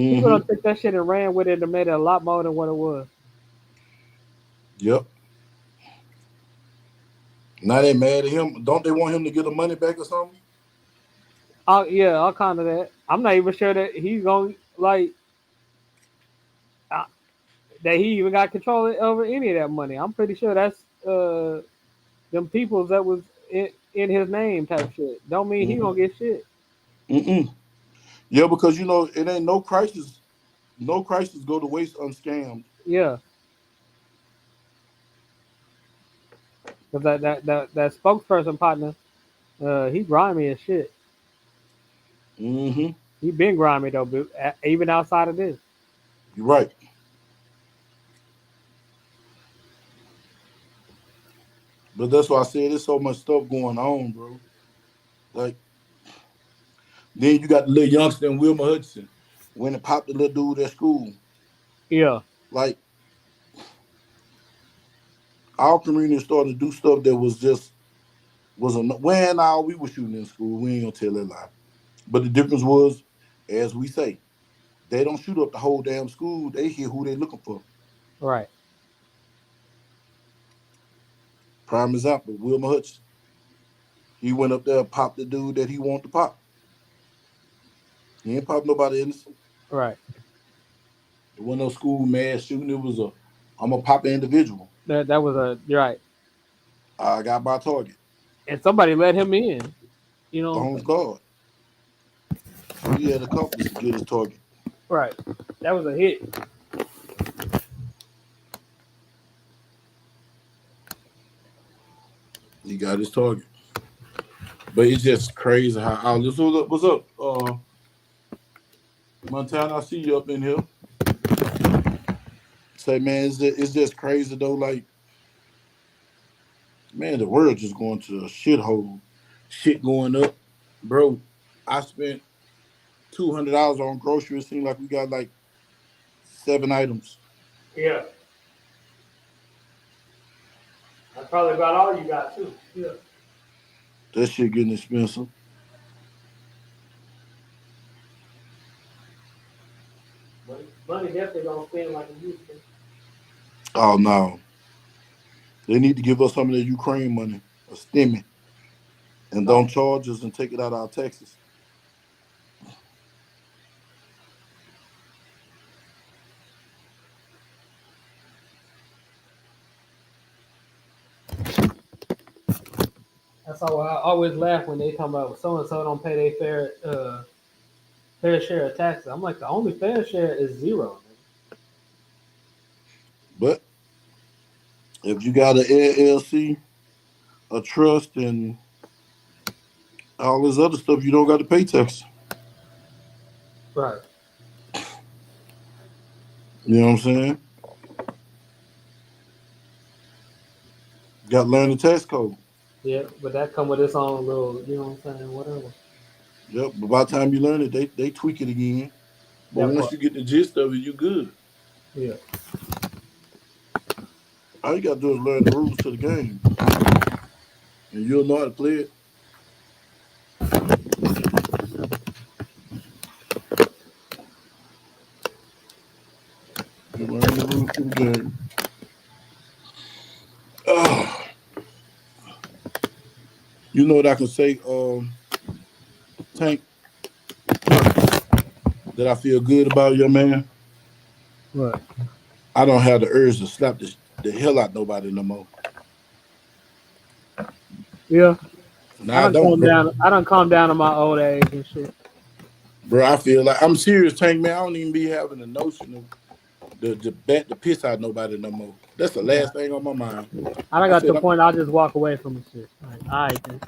S4: People
S3: Mm-hmm.
S4: don't take that shit and ran with it and made it a lot more than what it was.
S3: Yep. Now they mad at him. Don't they want him to get the money back or something?
S4: Yeah, all kind of that. I'm not even sure that he's gonna like uh, that he even got control over any of that money. I'm pretty sure that's them peoples that was in his name type shit. Don't mean he
S3: Mm-mm.
S4: gonna get shit.
S3: Mm-mm. Yeah, because you know it ain't no crisis. No crisis go to waste unscammed.
S4: Yeah, because that spokesperson partner, he grimy as shit.
S3: Mm-hmm.
S4: He been grimy though, but even outside of this.
S3: You're right. But that's why I said there's so much stuff going on, bro. Like then you got the little youngster and Wilma Hudson when it popped the little dude at school.
S4: Yeah,
S3: Like our community started to do stuff that was just was a when now we were shooting in school. We ain't gonna tell that lie. But the difference was, as we say, they don't shoot up the whole damn school. They hear who they looking for.
S4: right,
S3: Prime example, Wilma Hutch. He went up there and popped the dude that he wanted to pop. He ain't pop nobody innocent.
S4: right.
S3: It wasn't no school mass shooting. It was a I'm gonna pop an individual.
S4: That was a you're right.
S3: I got my target.
S4: And somebody let him in. You know what I'm
S3: On
S4: saying?
S3: guard. He had accomplished to get his target.
S4: Right. That was a hit.
S3: He got his target. But it's just crazy how all this was up. What's up? Montana, I see you up in here. Say, man, it's just crazy though. Like, man, the world just going to a shithole. Shit going up, bro. I spent $200 on groceries. It seemed like we got like 7 items.
S4: Yeah. That's probably about all you got too. Yeah.
S3: That shit getting expensive.
S4: Money definitely don't spend like it used to.
S3: Oh no, they need to give us some of that Ukraine money, a stimmy, and don't
S4: Right.
S3: charge us and take it out of our taxes.
S4: That's how I always laugh when they talk about so and so don't pay their fair share of taxes. I'm like the only fair share is zero.
S3: But if you got an LLC, a trust, and all this other stuff, you don't got to pay taxes.
S4: Right.
S3: You know what I'm saying? Got to learn the tax code.
S4: Yeah, but that come with its own little, you know what I'm saying, whatever.
S3: Yep. But by the time you learn it, they tweak it again. But
S4: That
S3: once
S4: part.
S3: you get the gist of it, you good.
S4: Yeah.
S3: All you gotta do is learn the rules to the game, and you'll know how to play it. You learn the rules to the game. Oh, you know what I can say, Tank,
S4: What?
S3: that I feel good about your man?
S4: What?
S3: I don't have the urge to slap the hell out nobody no more.
S4: Yeah.
S3: No, I don't, bro.
S4: I done calm down in my old age and shit.
S3: Bro, I feel like I'm serious, Tank, man. I don't even be having the notion of the bet the piss out nobody no more. That's the
S4: Yeah.
S3: last thing on my mind.
S4: I done
S3: I
S4: got to
S3: said,
S4: the
S3: I'm
S4: point I just walk away from the shit. Like, all right, then.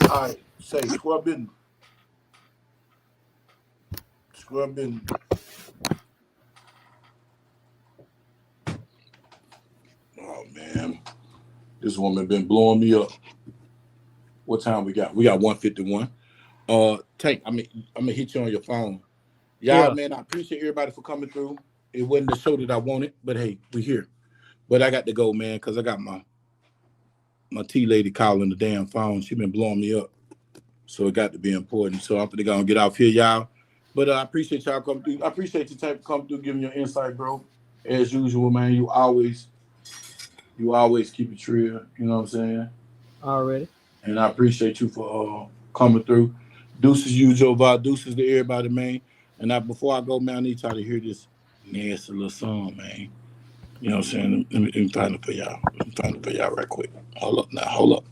S3: all right, say scrubbing. Oh man, this woman been blowing me up. What time we got? We got 151. Tank, I'm gonna hit you on your phone. Y'all,
S4: Yeah.
S3: man, I appreciate everybody for coming through. It wasn't the show that I wanted, but hey, we here. But I got to go, man, because I got my tea lady calling the damn phone. She been blowing me up. So it got to be important. So I'm gonna get off here, y'all. But I appreciate y'all coming through. I appreciate you type come through, giving your insight, bro. As usual, man. You always keep it real. You know what I'm saying?
S4: Already.
S3: And I appreciate you for coming through. Deuces, you, Joe Va. Deuces to everybody, man. And before I go, man, I need y'all to hear this nasty little song, man. You know what I'm saying? Let me find it for y'all. Let me find it for y'all right quick. Hold up now. Hold up.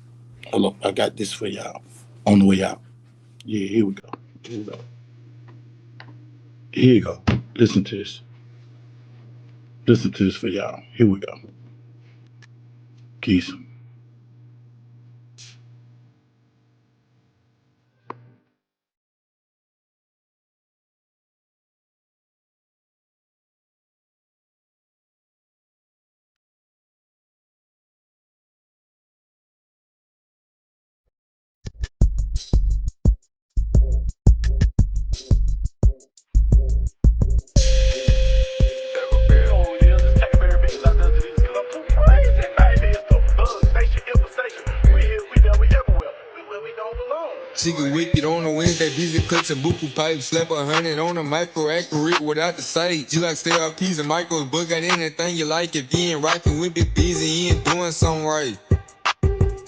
S3: Hold up. I got this for y'all on the way out. Yeah, here we go. Here we go. Here you go. Listen to this. Listen to this for y'all. Here we go. Keys.
S1: She get wicked on the Wednesday, busy clips and buku pipes. Slap 100 on the micro, accurate without the sight. You like stay up keys and micros, but got anything you like. If you ain't rapping, we be busy, you ain't doing something right.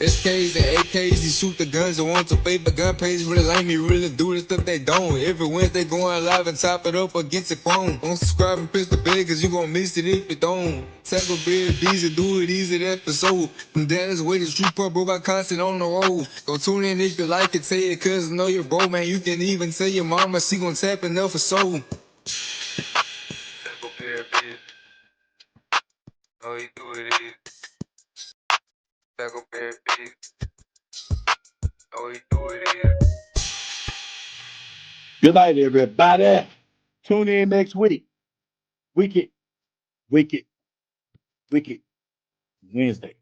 S1: SKs and AKs, you shoot the guns and want to favor gun page. Really like me, really do the stuff they don't. Every Wednesday going live and top it up against the phone. Don't subscribe and press the bell, cause you gon' miss it if you don't. Tackle bed, busy, do it easy, that episode. From Dallas, way to street pub, bro, got constant on the road. Go tune in if you like it, tell your cousin, know your bro, man. You can even tell your mama, she gon' tap enough for soul. Tackle bed, bitch. Know you do it is. Tackle bed, bitch. Know you do it is.
S3: Good night, everybody. Tune in next week. Wicked, wicked, wicked Wednesday.